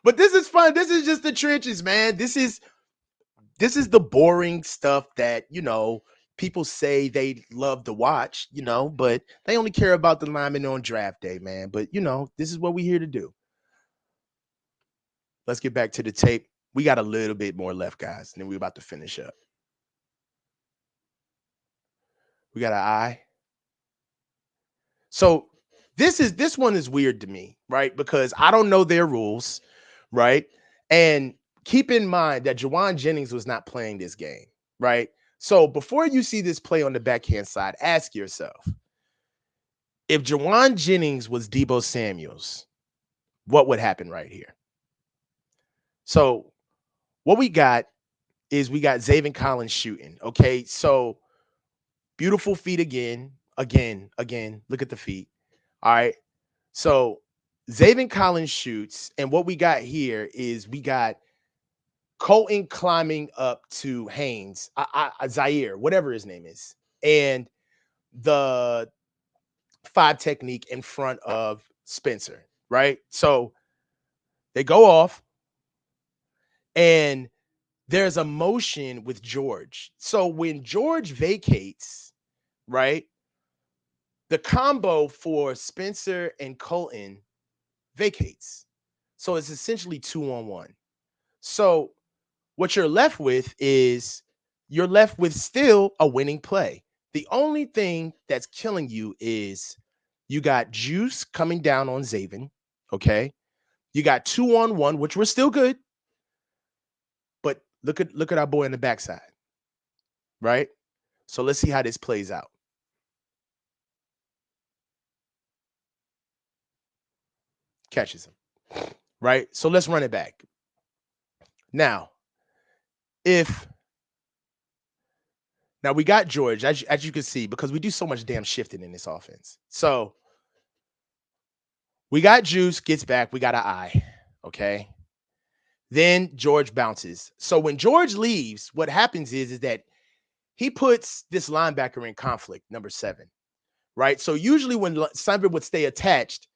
[SPEAKER 1] But this is fun. This is just the trenches, man. This is the boring stuff that, people say they love to watch, but they only care about the linemen on draft day, man. But, this is what we're here to do. Let's get back to the tape. We got a little bit more left, guys, and then we're about to finish up. We got an eye. So this one is weird to me, right? Because I don't know their rules, right? And keep in mind that Jawan Jennings was not playing this game, right? So before you see this play on the backhand side, ask yourself, if Jawan Jennings was Debo Samuels, what would happen right here? So what we got is we got Zaven Collins shooting. Okay, so beautiful feet again. Look at the feet. All right. So Zaven Collins shoots, and what we got here is we got Colton climbing up to Haynes, Zaire, whatever his name is, and the 5 technique in front of Spencer, right? So they go off, and there's a motion with George. So when George vacates, right, the combo for Spencer and Colton vacates. So it's essentially 2-on-1. So what you're left with is you're left with still a winning play. The only thing that's killing you is you got Juice coming down on Zaven. Okay. You got 2-on-1, which were still good. But look at our boy on the backside. Right? So let's see how this plays out. Catches him. Right? So let's run it back. Now, now we got George, as you can see, because we do so much damn shifting in this offense. So we got Juice, gets back, we got an eye. Okay. Then George bounces. So when George leaves, what happens is that he puts this linebacker in conflict, number 7. Right. So usually when Simon would stay attached,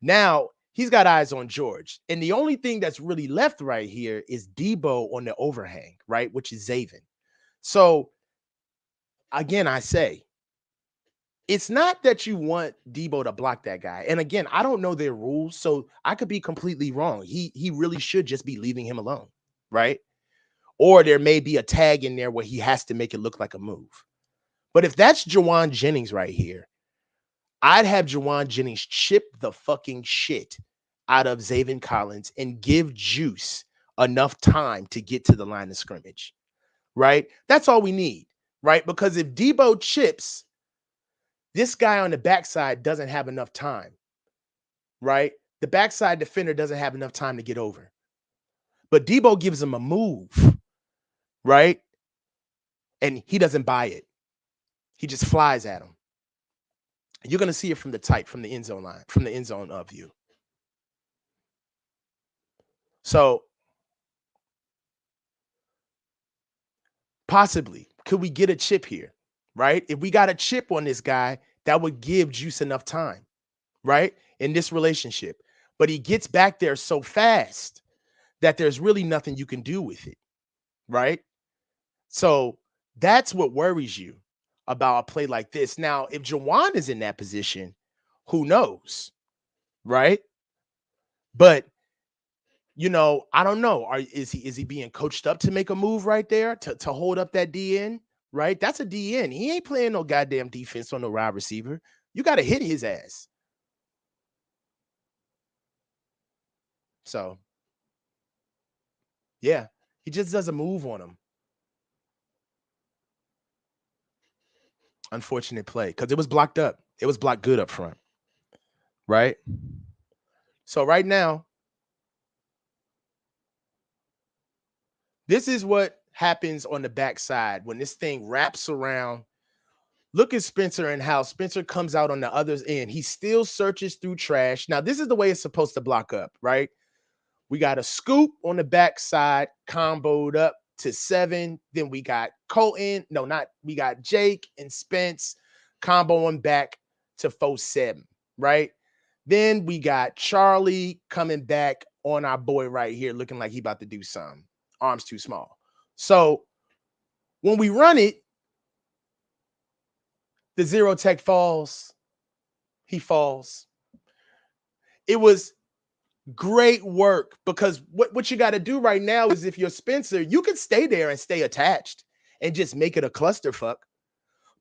[SPEAKER 1] now he's got eyes on George. And the only thing that's really left right here is Debo on the overhang, right? Which is Zaven. So again, I say it's not that you want Debo to block that guy. And again, I don't know their rules, so I could be completely wrong. He really should just be leaving him alone, right? Or there may be a tag in there where he has to make it look like a move. But if that's Jawan Jennings right here, I'd have Jawan Jennings chip the fucking shit out of Zaven Collins and give Juice enough time to get to the line of scrimmage, right? That's all we need, right? Because if Debo chips, this guy on the backside doesn't have enough time, right? The backside defender doesn't have enough time to get over. But Debo gives him a move, right? And he doesn't buy it. He just flies at him. You're going to see it from the tight, from the end zone line, from the end zone view. So possibly, could we get a chip here, right? If we got a chip on this guy, that would give Juice enough time, right? In this relationship. But he gets back there so fast that there's really nothing you can do with it, right? So that's what worries you about a play like this. Now, if Jawan is in that position, who knows, right? But I don't know. Is he being coached up to make a move right there to hold up that DN? Right? That's a DN. He ain't playing no goddamn defense on no wide receiver. You got to hit his ass. So, yeah, he just does a move on him. Unfortunate play because it was blocked up. It was blocked good up front. Right? So right now, this is what happens on the backside when this thing wraps around. Look at Spencer and how Spencer comes out on the other end. He still searches through trash. Now, this is the way it's supposed to block up, right? We got a scoop on the backside, comboed up to 7. Then we got Colton. No, not we got Jake and Spence comboing back to 4-7, right? Then we got Charlie coming back on our boy right here, looking like he about to do something. Arms too small. So when we run it, the zero tech falls. He falls. It was great work because what you got to do right now is if you're Spencer, you can stay there and stay attached and just make it a clusterfuck.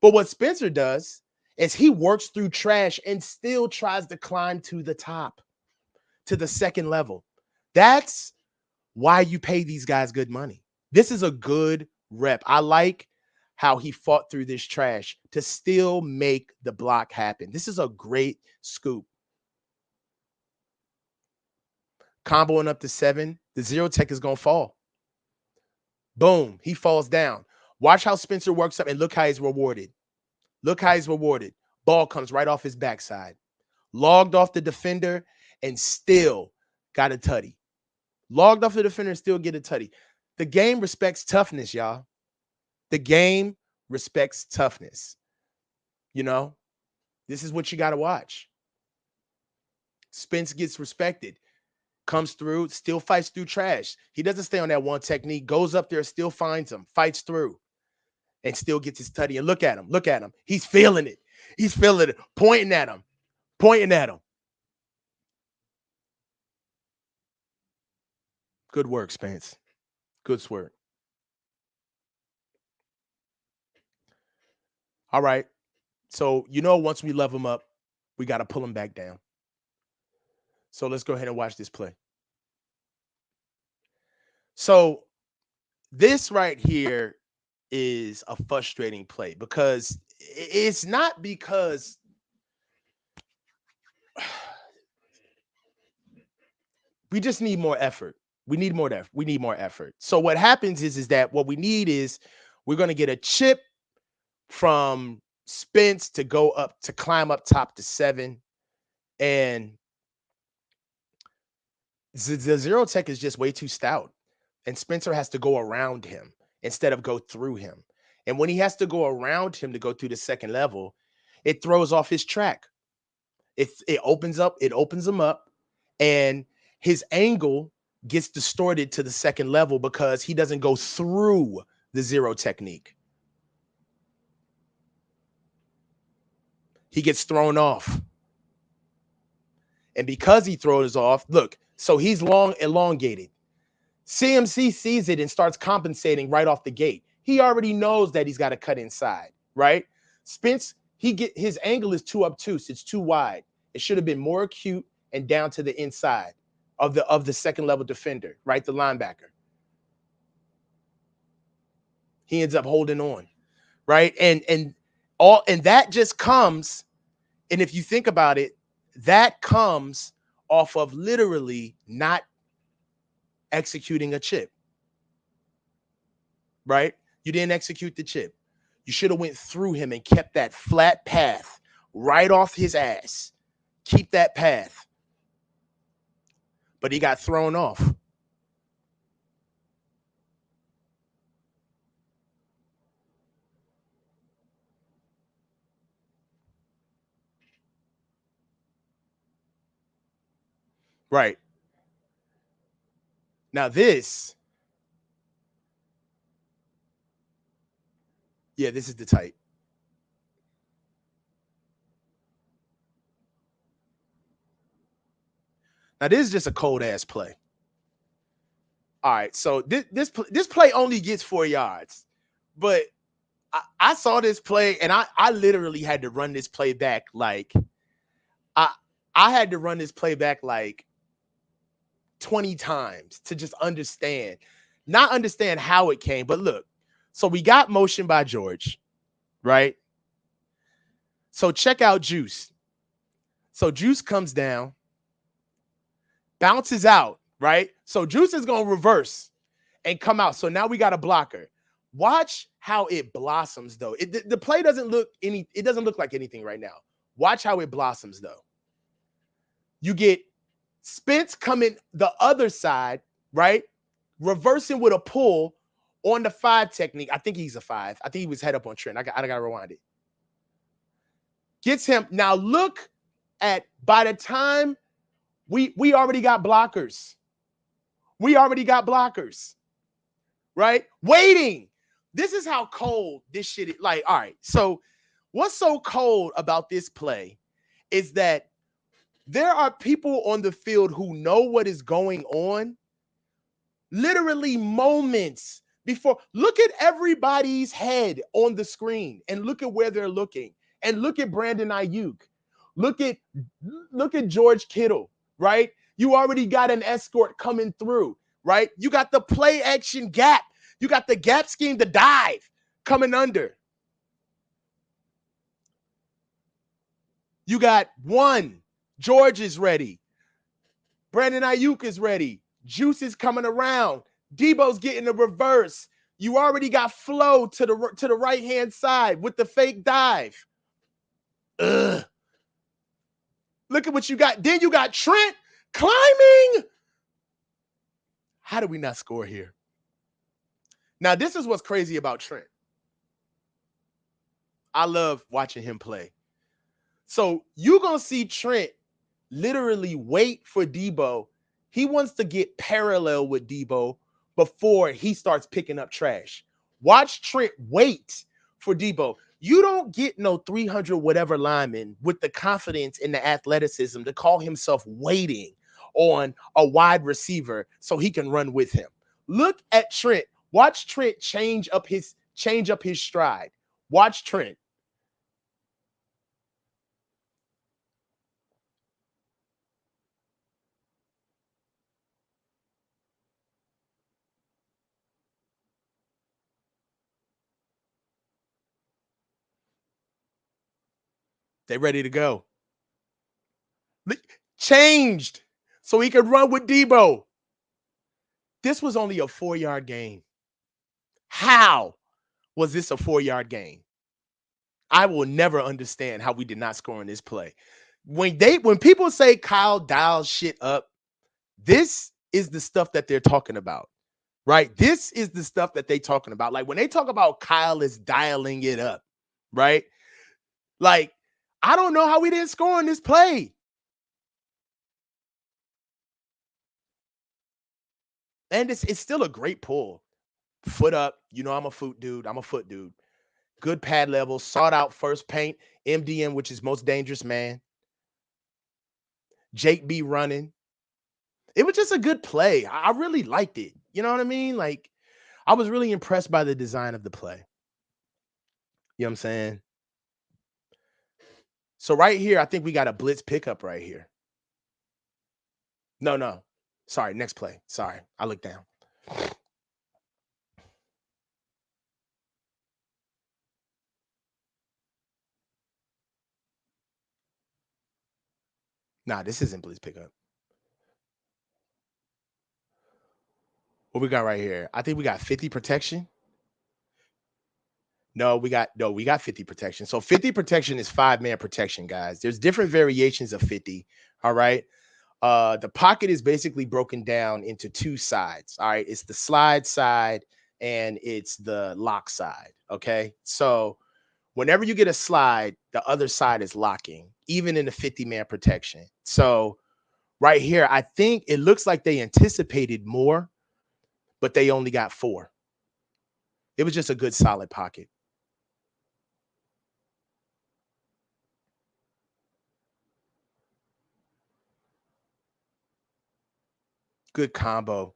[SPEAKER 1] But what Spencer does is he works through trash and still tries to climb to the top, to the second level. That's why you pay these guys good money. This is a good rep. I like how he fought through this trash to still make the block happen. This is a great scoop. Comboing up to 7, the zero tech is going to fall. Boom, he falls down. Watch how Spencer works up and look how he's rewarded. Look how he's rewarded. Ball comes right off his backside. Logged off the defender and still got a tutty. Logged off the defender and still get a tutty. The game respects toughness, y'all. The game respects toughness. This is what you got to watch. Spence gets respected. Comes through, still fights through trash. He doesn't stay on that one technique, goes up there, still finds him, fights through, and still gets his tutty. And look at him. Look at him. He's feeling it. He's feeling it. Pointing at him. Pointing at him. Good work, Spence. Good work. All right. So, once we level him up, we got to pull him back down. So let's go ahead and watch this play. So this right here is a frustrating play because it's not because we just need more effort. We need more effort. We need more effort. So what happens is that what we need is we're going to get a chip from Spence to go up to climb up top to 7, and the zero tech is just way too stout, and Spencer has to go around him instead of go through him. And when he has to go around him to go through the second level, it throws off his track. It opens him up, and his angle gets distorted to the second level because he doesn't go through the zero technique. He gets thrown off. And because he throws off, look, so he's long elongated. CMC sees it and starts compensating right off the gate. He already knows that he's got to cut inside, right? Spence, his angle is too obtuse. It's too wide. It should have been more acute and down to the inside of the second level defender, right? The linebacker. He ends up holding on, right? And that just comes, and if you think about it, that comes off of literally not executing a chip, right? You didn't execute the chip. You should have went through him and kept that flat path right off his ass. Keep that path. But he got thrown off. Right. Now this, yeah, this is the tight. Now this is just a cold ass play. All right, so this play only gets 4 yards, but I saw this play and I literally had to run this play back like I I had to run this play back like 20 times to just understand, not understand how it came, but look. So we got motion by George, right? So check out Juice. So Juice comes down, bounces out, right? So Juice is going to reverse and come out. So now we got a blocker. Watch how it blossoms though. The play doesn't look it doesn't look like anything right now. Watch how it blossoms though. You get Spence coming the other side, right? Reversing with a pull on the 5 technique. I think he's a 5. I think he was head up on Trent. I got to rewind it. Gets him. Now look at, by the time we already got blockers. We already got blockers, right? Waiting. This is how cold this shit is. Like, all right. So what's so cold about this play is that there are people on the field who know what is going on literally moments before. Look at everybody's head on the screen and look at where they're looking. And look at Brandon Ayuk. Look at George Kittle, right? You already got an escort coming through, right? You got the play action gap. You got the gap scheme, the dive coming under. You got one. George is ready. Brandon Ayuk is ready. Juice is coming around. Debo's getting the reverse. You already got flow to the right hand side with the fake dive. Ugh. Look at what you got. Then you got Trent climbing. How do we not score here? Now, this is what's crazy about Trent. I love watching him play. So you're going to see Trent literally wait for Debo. He wants to get parallel with Debo before he starts picking up trash. Watch Trent wait for Debo. You don't get no 300 whatever lineman with the confidence and the athleticism to call himself waiting on a wide receiver so he can run with him. Look at Trent. Watch Trent change up his stride. Watch Trent. They ready to go. Changed so he could run with Debo. This was only a 4-yard gain. How was this a 4-yard gain? I will never understand how we did not score in this play. When people say Kyle dials shit up, this is the stuff that they're talking about, right? This is the stuff that they're talking about. Like when they talk about Kyle is dialing it up, right? Like, I don't know how we didn't score in this play. And it's still a great pull. Foot up. You know, I'm a foot dude. good pad level, sought out first paint, MDM, which is most dangerous man. Jake B running. It was just a good play. I really liked it. You know what I mean? Like, I was really impressed by the design of the play. You know what I'm saying? So right here, I think we got a blitz pickup right here. No, no. Sorry, next play. Sorry, I looked down. Nah, this isn't blitz pickup. What we got right here? I think we got 50 protection. No, we got 50 protection. So 50 protection is 5-man protection, guys. There's different variations of 50. All right. The pocket is basically broken down into two sides. All right. It's the slide side and it's the lock side. Okay. So whenever you get a slide, the other side is locking, even in the 50-man protection. So right here, I think it looks like they anticipated more, but they only got 4. It was just a good solid pocket. Good combo.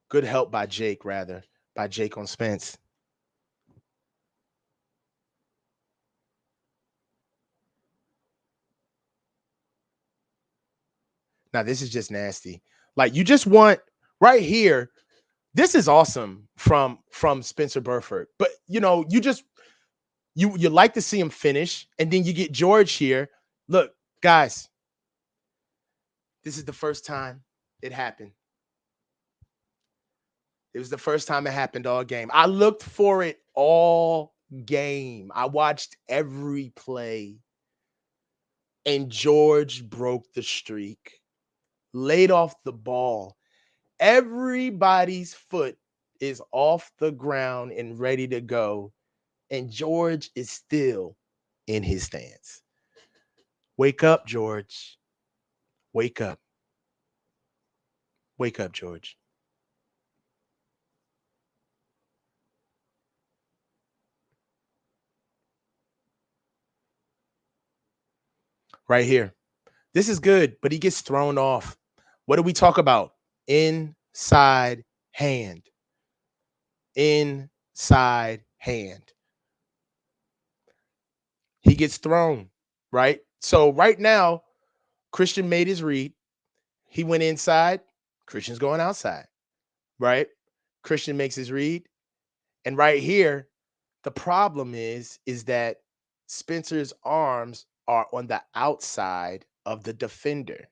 [SPEAKER 1] Good help by Jake, rather, by Jake on Spence. Now, this is just nasty. Like, you just want right here. This is awesome from Spencer Burford. But you just you like to see him finish, and then you get George here. Look, guys, this is the first time it happened. It was the first time it happened all game. I looked for it all game. I watched every play, and George broke the streak, laid off the ball. Everybody's foot is off the ground and ready to go, and George is still in his stance. Wake up, George. Wake up. Wake up, George. Right here. This is good, but he gets thrown off. What do we talk about? Inside hand. Inside hand. He gets thrown, right? So right now, Christian made his read. He went inside. Christian's going outside, right? Christian makes his read. And right here, the problem is that Spencer's arms are on the outside of the defender.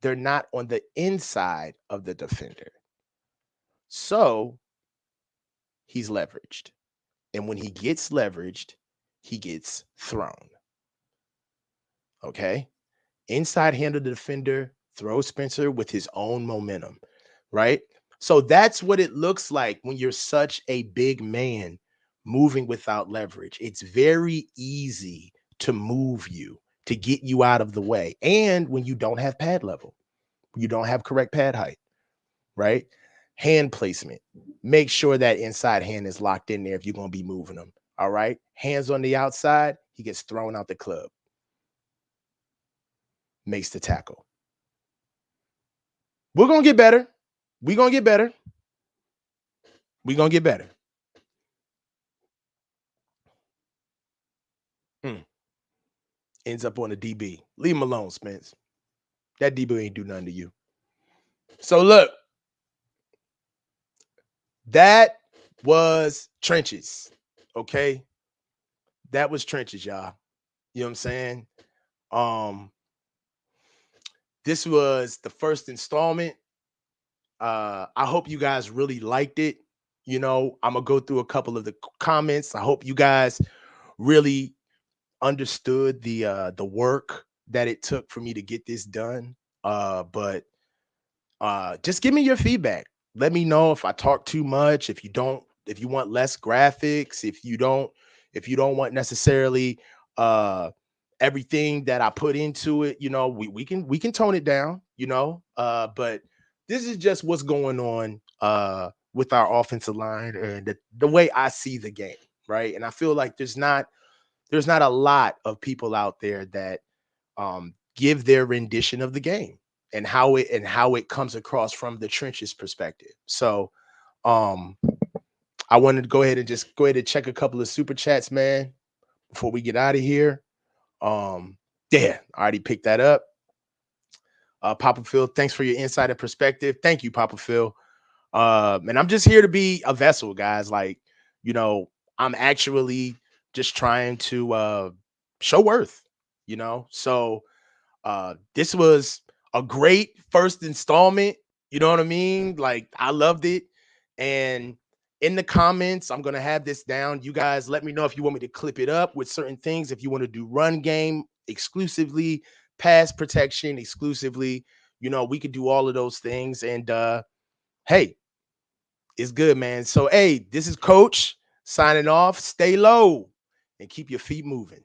[SPEAKER 1] They're not on the inside of the defender. So he's leveraged. And when he gets leveraged, he gets thrown. Okay. Inside hand of the defender, throw Spencer with his own momentum, right? So that's what it looks like when you're such a big man moving without leverage. It's very easy to move you, to get you out of the way. And when you don't have pad level, you don't have correct pad height, right? Hand placement. Make sure that inside hand is locked in there if you're going to be moving them. All right. Hands on the outside, he gets thrown out the club. Makes the tackle. We're going to get better. We're going to get better. We're going to get better. Mm. Ends up on the DB. Leave him alone, Spence. That DB ain't do nothing to you. So look, that was trenches. Okay. That was trenches, y'all. You know what I'm saying? Um, this was the first installment. I hope you guys really liked it. I'm gonna go through a couple of the comments. I hope you guys really understood the work that it took for me to get this done. But just give me your feedback. Let me know if I talk too much, if you want less graphics, if you don't want necessarily everything that I put into it. We can tone it down, but this is just what's going on with our offensive line and the way I see the game, right? And I feel like there's not a lot of people out there that give their rendition of the game and how it comes across from the trenches perspective. So um I wanted to go ahead and check a couple of super chats, man, before we get out of here. Um, yeah, I already picked that up. Papa Phil, thanks for your insight and perspective. Thank you, Papa Phil. And I'm just here to be a vessel, guys. Like, you know, I'm actually just trying to show worth, you know. So this was a great first installment. You know what I mean? Like, I loved it. And in the comments, I'm gonna have this down. You guys let me know if you want me to clip it up with certain things, if you want to do run game exclusively, pass protection exclusively. You know, we could do all of those things. And hey, it's good, man. So hey, this is Coach signing off. Stay low and keep your feet moving.